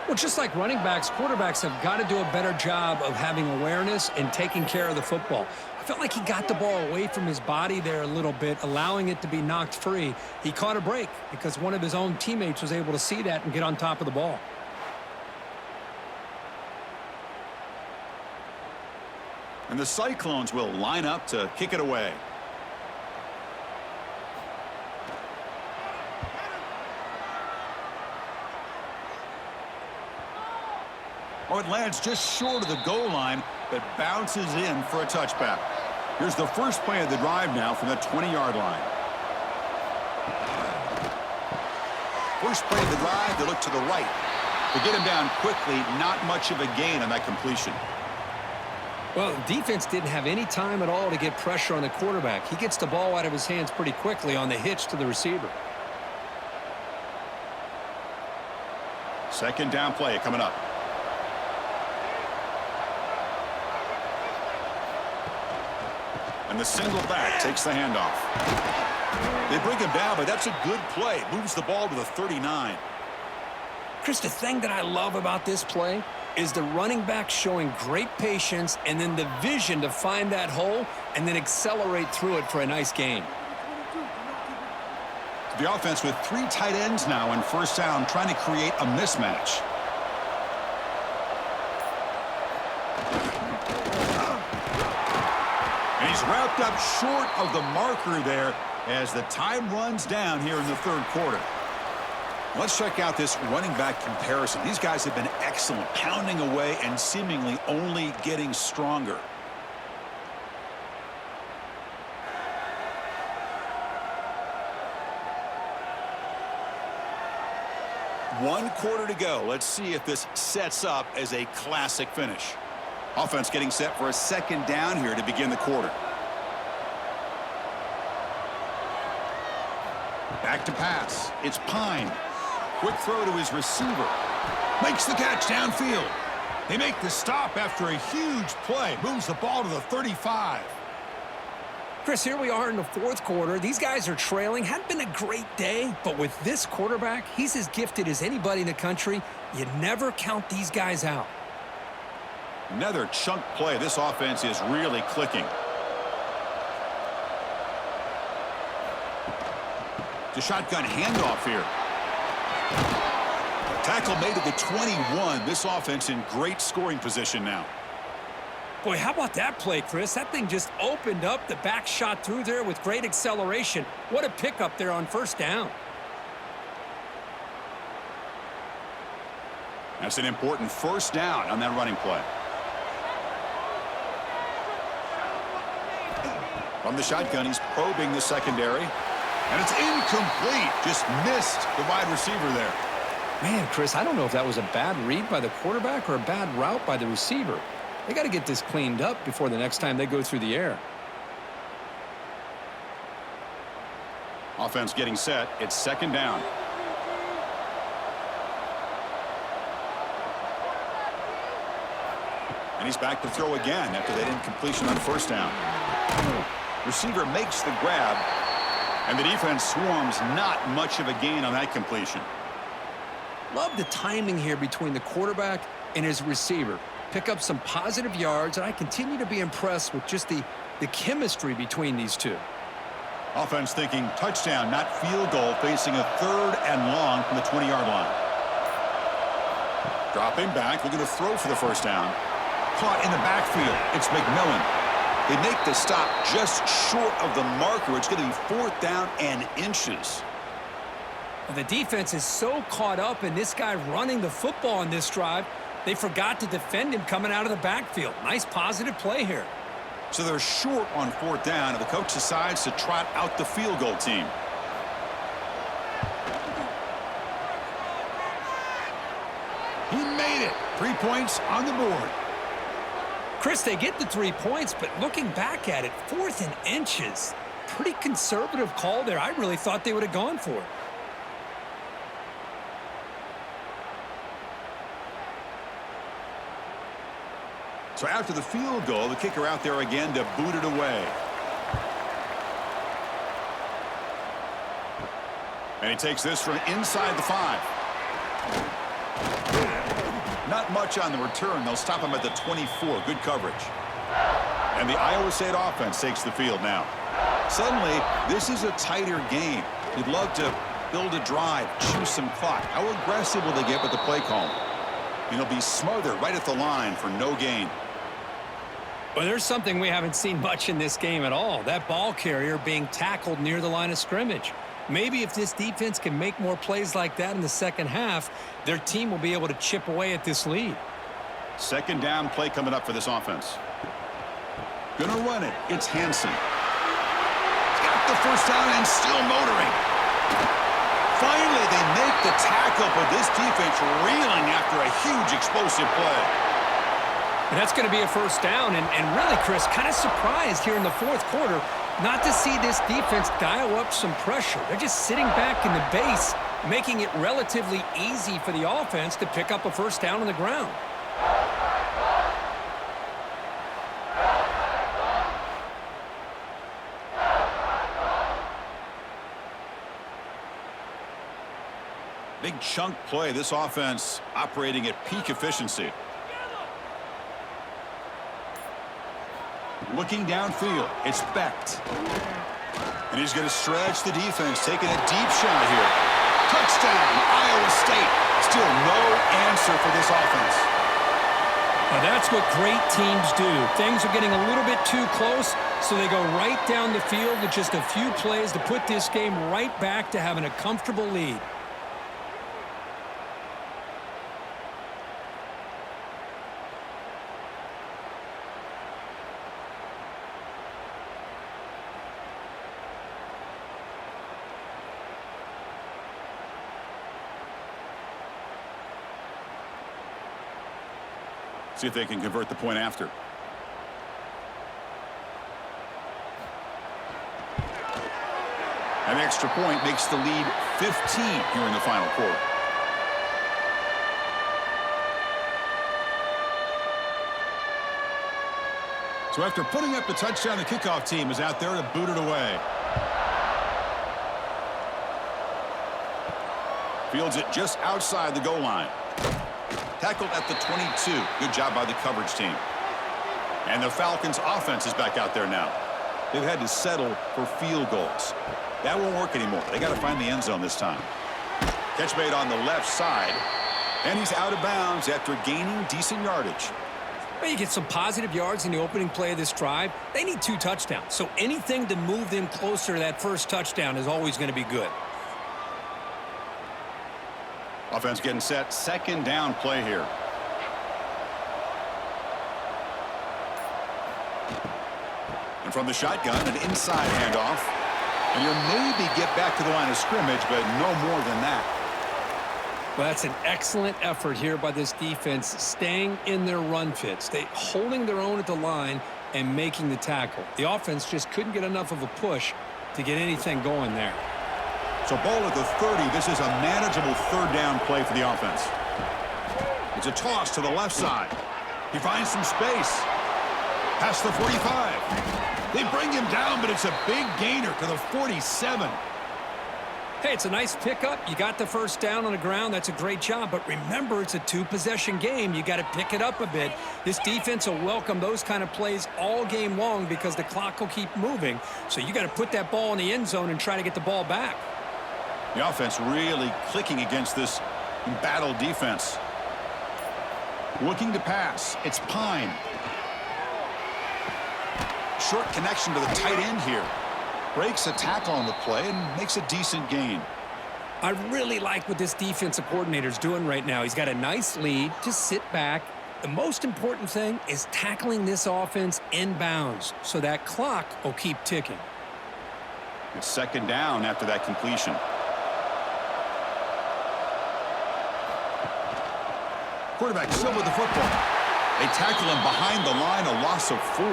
Well, just like running backs, quarterbacks have got to do a better job of having awareness and taking care of the football. I felt like he got the ball away from his body there a little bit, allowing it to be knocked free. He caught a break because one of his own teammates was able to see that and get on top of the ball.
And the Cyclones will line up to kick it away. Oh, it lands just short of the goal line, but bounces in for a touchback. Here's the first play of the drive now from the 20-yard line. First play of the drive, they look to the right. To get him down quickly, not much of a gain on that completion.
Well, the defense didn't have any time at all to get pressure on the quarterback. He gets the ball out of his hands pretty quickly on the hitch to the receiver.
Second down play coming up. And the single back takes the handoff. They bring him down, but that's a good play. Moves the ball to the 39.
Chris, the thing that I love about this play is the running back showing great patience and then the vision to find that hole and then accelerate through it for a nice gain.
The offense with 3 tight ends now in first down, trying to create a mismatch. And he's wrapped up short of the marker there as the time runs down here in the third quarter. Let's check out this running back comparison. These guys have been excellent, pounding away and seemingly only getting stronger. One quarter to go. Let's see if this sets up as a classic finish. Offense getting set for a second down here to begin the quarter. Back to pass. It's Pine. Quick throw to his receiver. Makes the catch downfield. They make the stop after a huge play. Moves the ball to the 35.
Chris, here we are in the fourth quarter. These guys are trailing. Hadn't been a great day, but with this quarterback, he's as gifted as anybody in the country. You never count these guys out.
Another chunk play. This offense is really clicking. The shotgun handoff here. Tackle made at the 21. This offense in great scoring position now.
Boy, how about that play, Chris? That thing just opened up. The back shot through there with great acceleration. What a pickup there on first down.
That's an important first down on that running play. From the shotgun, he's probing the secondary. And it's incomplete. Just missed the wide receiver there.
Man, Chris, I don't know if that was a bad read by the quarterback or a bad route by the receiver. They got to get this cleaned up before the next time they go through the air.
Offense getting set. It's second down. And he's back to throw again after that incompletion on first down. Receiver makes the grab. And the defense swarms. Not much of a gain on that completion.
Love the timing here between the quarterback and his receiver. Pick up some positive yards, and I continue to be impressed with just the chemistry between these two.
Offense thinking touchdown, not field goal, facing a third and long from the 20-yard line. Dropping back, looking to throw for the first down. Caught in the backfield. It's McMillan. They make the stop just short of the marker. It's going to be fourth down and inches.
The defense is so caught up in this guy running the football on this drive, they forgot to defend him coming out of the backfield. Nice positive play here.
So they're short on fourth down, and the coach decides to trot out the field goal team. He made it. 3 points on the board.
Chris, they get the 3 points, but looking back at it, 4th and inches. Pretty conservative call there. I really thought they would have gone for it.
So after the field goal, the kicker out there again to boot it away. And he takes this from inside the 5. Not much on the return. They'll stop him at the 24. Good coverage. And the Iowa State offense takes the field now. Suddenly, this is a tighter game. You'd love to build a drive, choose some clock. How aggressive will they get with the play call? And he'll be smothered right at the line for no gain.
Well, there's something we haven't seen much in this game at all. That ball carrier being tackled near the line of scrimmage. Maybe if this defense can make more plays like that in the second half, their team will be able to chip away at this lead.
Second down play coming up for this offense. Gonna run it. It's Hansen. He's got the first down and still motoring. Finally, they make the tackle, but this defense reeling after a huge explosive play.
And that's going to be a first down. And really, Chris, kind of surprised here in the fourth quarter not to see this defense dial up some pressure. They're just sitting back in the base, making it relatively easy for the offense to pick up a first down on the ground.
Big chunk play. This offense operating at peak efficiency. Looking downfield, it's Becht. And he's going to stretch the defense, taking a deep shot here. Touchdown, Iowa State. Still no answer for this offense.
Now that's what great teams do. Things are getting a little bit too close, so they go right down the field with just a few plays to put this game right back to having a comfortable lead.
See if they can convert the point after. An extra point makes the lead 15 here in the final quarter. So after putting up the touchdown, the kickoff team is out there to boot it away. Fields it just outside the goal line. Tackled at the 22. Good job by the coverage team. And the Falcons offense is back out there now. They've had to settle for field goals. That won't work anymore. They got to find the end zone this time. Catch made on the left side. And he's out of bounds after gaining decent yardage.
Well, you get some positive yards in the opening play of this drive. They need 2 touchdowns. So anything to move them closer to that first touchdown is always going to be good.
Offense getting set. Second down play here. And from the shotgun, an inside handoff. And you'll maybe get back to the line of scrimmage, but no more than that.
Well, that's an excellent effort here by this defense, staying in their run fits. They holding their own at the line and making the tackle. The offense just couldn't get enough of a push to get anything going there.
So ball at the 30. This is a manageable third down play for the offense. It's a toss to the left side. He finds some space. Past the 45. They bring him down, but it's a big gainer to the 47.
Hey, it's a nice pickup. You got the first down on the ground. That's a great job. But remember, it's a 2-possession game. You got to pick it up a bit. This defense will welcome those kind of plays all game long because the clock will keep moving. So you got to put that ball in the end zone and try to get the ball back.
The offense really clicking against this embattled defense. Looking to pass. It's Pine. Short connection to the tight end here. Breaks a tackle on the play and makes a decent gain.
I really like what this defensive coordinator is doing right now. He's got a nice lead. Just sit back. The most important thing is tackling this offense inbounds so that clock will keep ticking.
It's second down after that completion. Quarterback still with the football. They tackle him behind the line, a loss of 4.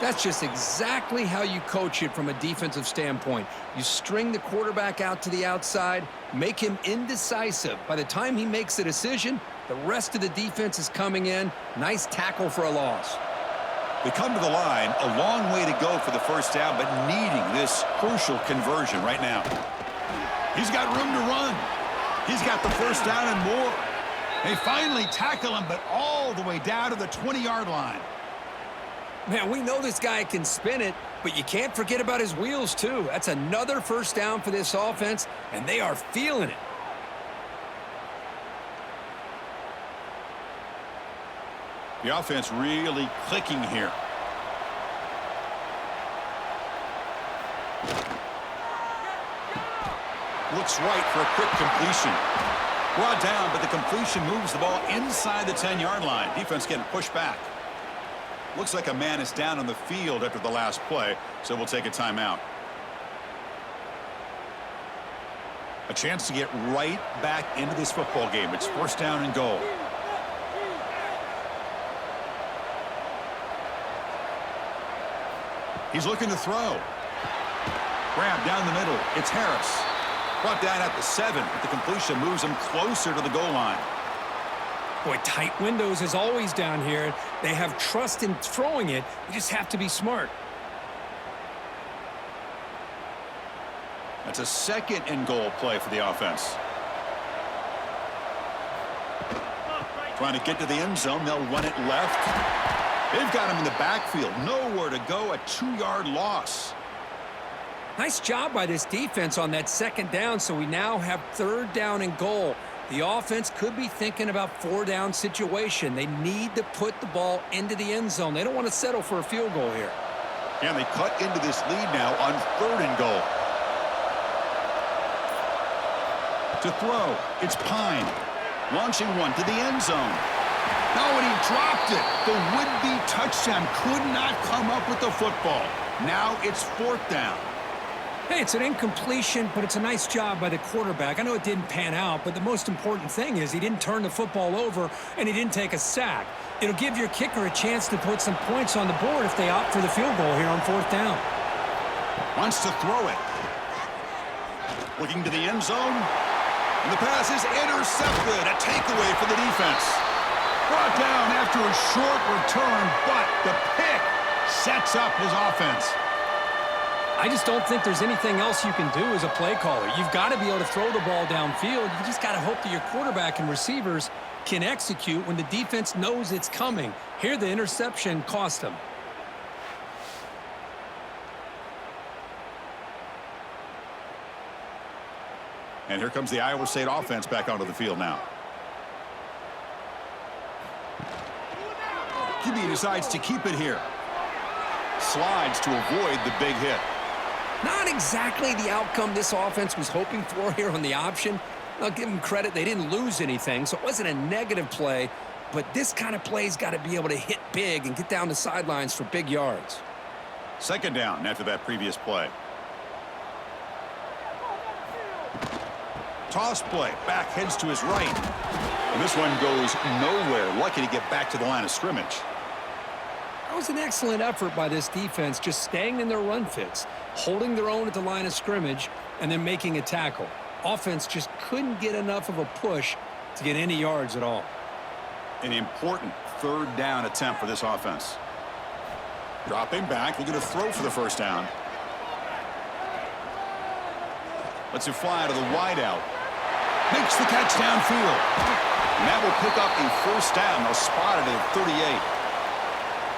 That's just exactly how you coach it from a defensive standpoint. You string the quarterback out to the outside, make him indecisive. By the time he makes a decision, The rest of the defense is coming in. Nice tackle for a loss.
They come to the line, a long way to go for the first down, but needing this crucial conversion right now. He's got room to run. He's got the first down and more. They finally tackle him, but all the way down to the 20-yard line.
Man, we know this guy can spin it, but you can't forget about his wheels, too. That's another first down for this offense, and they are feeling it.
The offense really clicking here. Looks right for a quick completion. Brought down, but the completion moves the ball inside the 10-yard line. Defense getting pushed back. Looks like a man is down on the field after the last play, so we'll take a timeout. A chance to get right back into this football game. It's first down and goal. He's looking to throw. Grab down the middle. It's Harris. Brought down at the 7, but the completion moves him closer to the goal line.
Boy, tight windows as always down here. They have trust in throwing it. You just have to be smart.
That's a second and goal play for the offense. Trying to get to the end zone. They'll run it left. They've got him in the backfield. Nowhere to go. A 2-yard loss.
Nice job by this defense on that second down, so we now have third down and goal. The offense could be thinking about 4-down situation. They need to put the ball into the end zone. They don't want to settle for a field goal here.
And they cut into this lead now on third and goal. To throw, it's Pine. Launching one to the end zone. No, and he dropped it. The would-be touchdown could not come up with the football. Now it's fourth down.
Hey, it's an incompletion, but it's a nice job by the quarterback. I know it didn't pan out, but the most important thing is he didn't turn the football over and he didn't take a sack. It'll give your kicker a chance to put some points on the board if they opt for the field goal here on fourth down.
Wants to throw it. Looking to the end zone. And the pass is intercepted. A takeaway for the defense. Brought down after a short return, but the pick sets up his offense.
I just don't think there's anything else you can do as a play caller. You've got to be able to throw the ball downfield. You just got to hope that your quarterback and receivers can execute when the defense knows it's coming. Here, the interception cost them.
And here comes the Iowa State offense back onto the field now. QB decides to keep it here. Slides to avoid the big hit.
Not exactly the outcome this offense was hoping for here on the option. I'll give them credit. They didn't lose anything, so it wasn't a negative play. But this kind of play's got to be able to hit big and get down the sidelines for big yards.
Second down after that previous play. Toss play. Back heads to his right. And this one goes nowhere. Lucky to get back to the line of scrimmage.
That was an excellent effort by this defense, just staying in their run fits, holding their own at the line of scrimmage, and then making a tackle. Offense just couldn't get enough of a push to get any yards at all.
An important third down attempt for this offense. Dropping back, looking to throw for the first down. Lets it fly to the wideout. Makes the catch downfield. And that will pick up a first down. They'll spot it at 38.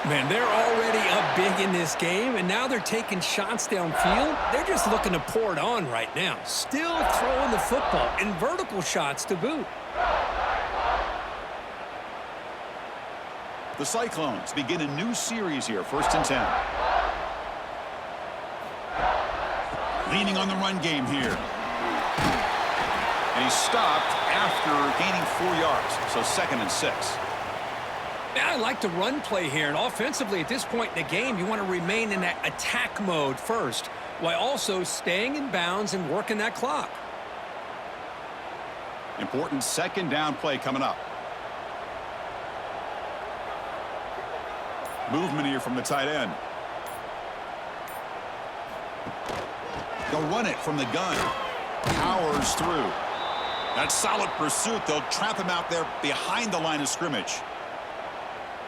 Man, they're already up big in this game, and now they're taking shots downfield. They're just looking to pour it on right now. Still throwing the football, and vertical shots to boot.
The Cyclones begin a new series here, 1st and 10. Leaning on the run game here. And he's stopped after gaining 4 yards, so 2nd and 6.
I like the run play here, and offensively at this point in the game, you want to remain in that attack mode first, while also staying in bounds and working that clock.
Important second down play coming up. Movement here from the tight end. They'll run it from the gun. Powers through. That's solid pursuit. They'll trap him out there behind the line of scrimmage.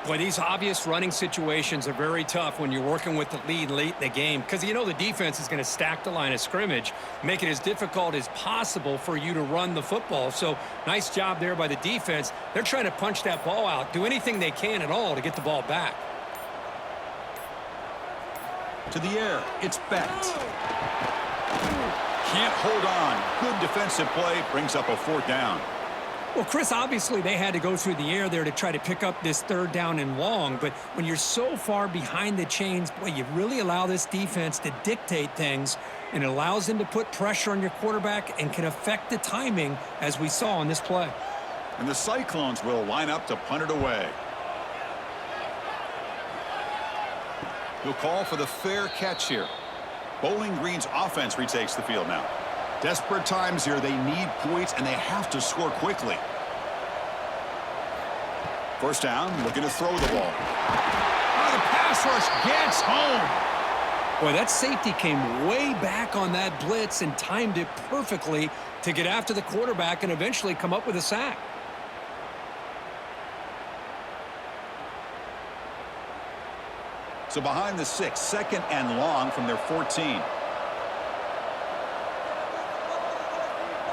Boy, these obvious running situations are very tough when you're working with the lead late in the game because you know the defense is going to stack the line of scrimmage, make it as difficult as possible for you to run the football. So nice job there by the defense. They're trying to punch that ball out, do anything they can at all to get the ball back.
To the air, it's Beck. Can't hold on. Good defensive play, brings up a 4th down.
Well, Chris, obviously they had to go through the air there to try to pick up this 3rd down and long, but when you're so far behind the chains, boy, you really allow this defense to dictate things, and it allows them to put pressure on your quarterback and can affect the timing, as we saw on this play.
And the Cyclones will line up to punt it away. He'll call for the fair catch here. Bowling Green's offense retakes the field now. Desperate times here. They need points, and they have to score quickly. 1st down, looking to throw the ball. Oh, the pass rush gets home.
Boy, that safety came way back on that blitz and timed it perfectly to get after the quarterback and eventually come up with a sack.
So behind the 6, 2nd and long from their 14.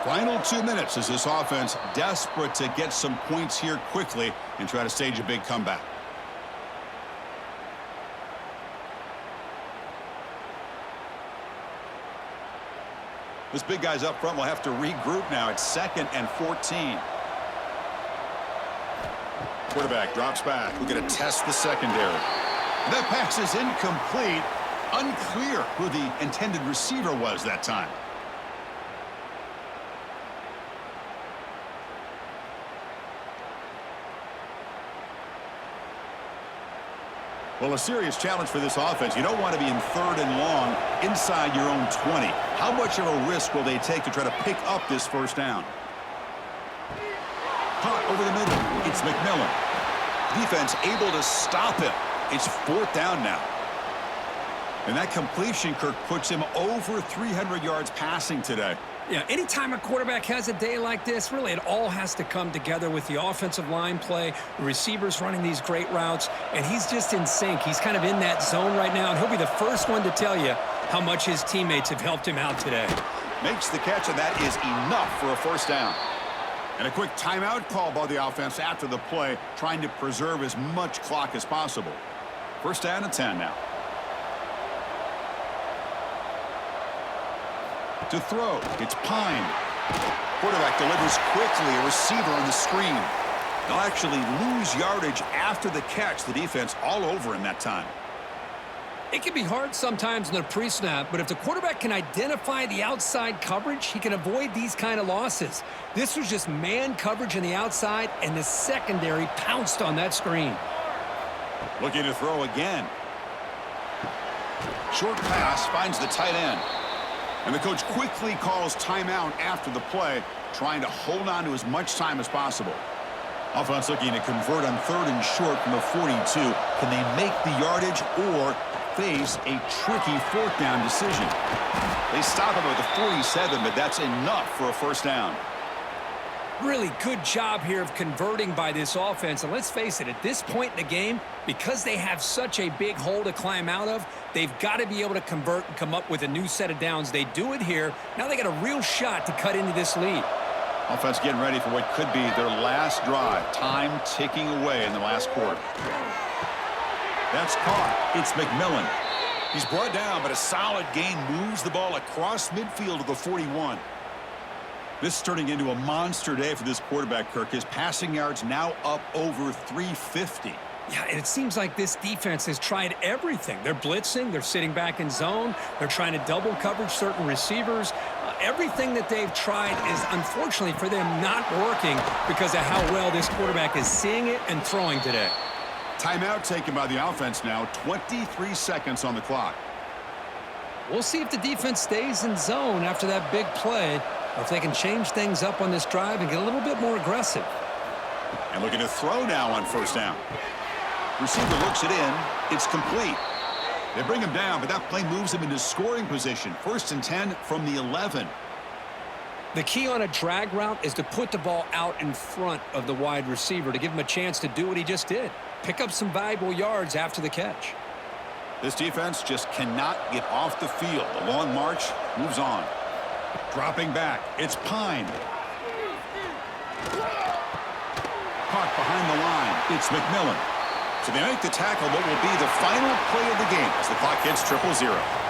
Final 2 minutes as this offense desperate to get some points here quickly and try to stage a big comeback. This big guy's up front will have to regroup now. It's 2nd and 14. Quarterback drops back. We're going to test the secondary. That pass is incomplete. Unclear who the intended receiver was that time. Well, a serious challenge for this offense. You don't want to be in 3rd and long inside your own 20. How much of a risk will they take to try to pick up this 1st down? Caught over the middle. It's McMillan. Defense able to stop him. It's 4th down now. And that completion, Kirk, puts him over 300 yards passing today.
Yeah, anytime a quarterback has a day like this, really it all has to come together with the offensive line play, the receivers running these great routes, and he's just in sync. He's kind of in that zone right now, and he'll be the first one to tell you how much his teammates have helped him out today.
Makes the catch, and that is enough for a 1st down. And a quick timeout call by the offense after the play, trying to preserve as much clock as possible. 1st down and 10 now. To throw, it's Pine. Quarterback delivers quickly, a receiver on the screen. They'll actually lose yardage after the catch. The defense all over in that time.
It can be hard sometimes in the pre-snap, but if the quarterback can identify the outside coverage, he can avoid these kind of losses. This was just man coverage on the outside, and the secondary pounced on that screen.
Looking to throw again. Short pass finds the tight end. And the coach quickly calls timeout after the play, trying to hold on to as much time as possible. Offense looking to convert on 3rd and short from the 42. Can they make the yardage or face a tricky 4th down decision? They stop him at the 47, but that's enough for a 1st down.
Really good job here of converting by this offense. And let's face it, at this point in the game, because they have such a big hole to climb out of, they've got to be able to convert and come up with a new set of downs. They do it here. Now they got a real shot to cut into this lead.
Offense getting ready for what could be their last drive. Time ticking away in the last quarter. That's caught. It's McMillan. He's brought down, but a solid gain moves the ball across midfield to the 41. This is turning into a monster day for this quarterback, Kirk. His passing yards now up over 350.
Yeah, and it seems like this defense has tried everything. They're blitzing, they're sitting back in zone, they're trying to double coverage certain receivers. Everything that they've tried is, unfortunately for them, not working because of how well this quarterback is seeing it and throwing today.
Timeout taken by the offense now. 23 seconds on the clock.
We'll see if the defense stays in zone after that big play, or if they can change things up on this drive and get a little bit more aggressive.
And looking to throw now on 1st down. Receiver looks it in. It's complete. They bring him down, but that play moves him into scoring position. 1st and 10 from the 11.
The key on a drag route is to put the ball out in front of the wide receiver to give him a chance to do what he just did. Pick up some valuable yards after the catch.
This defense just cannot get off the field. The long march moves on. Dropping back, it's Pine. Caught behind the line, it's McMillan. So they make the tackle that will be the final play of the game as the clock hits 0-0.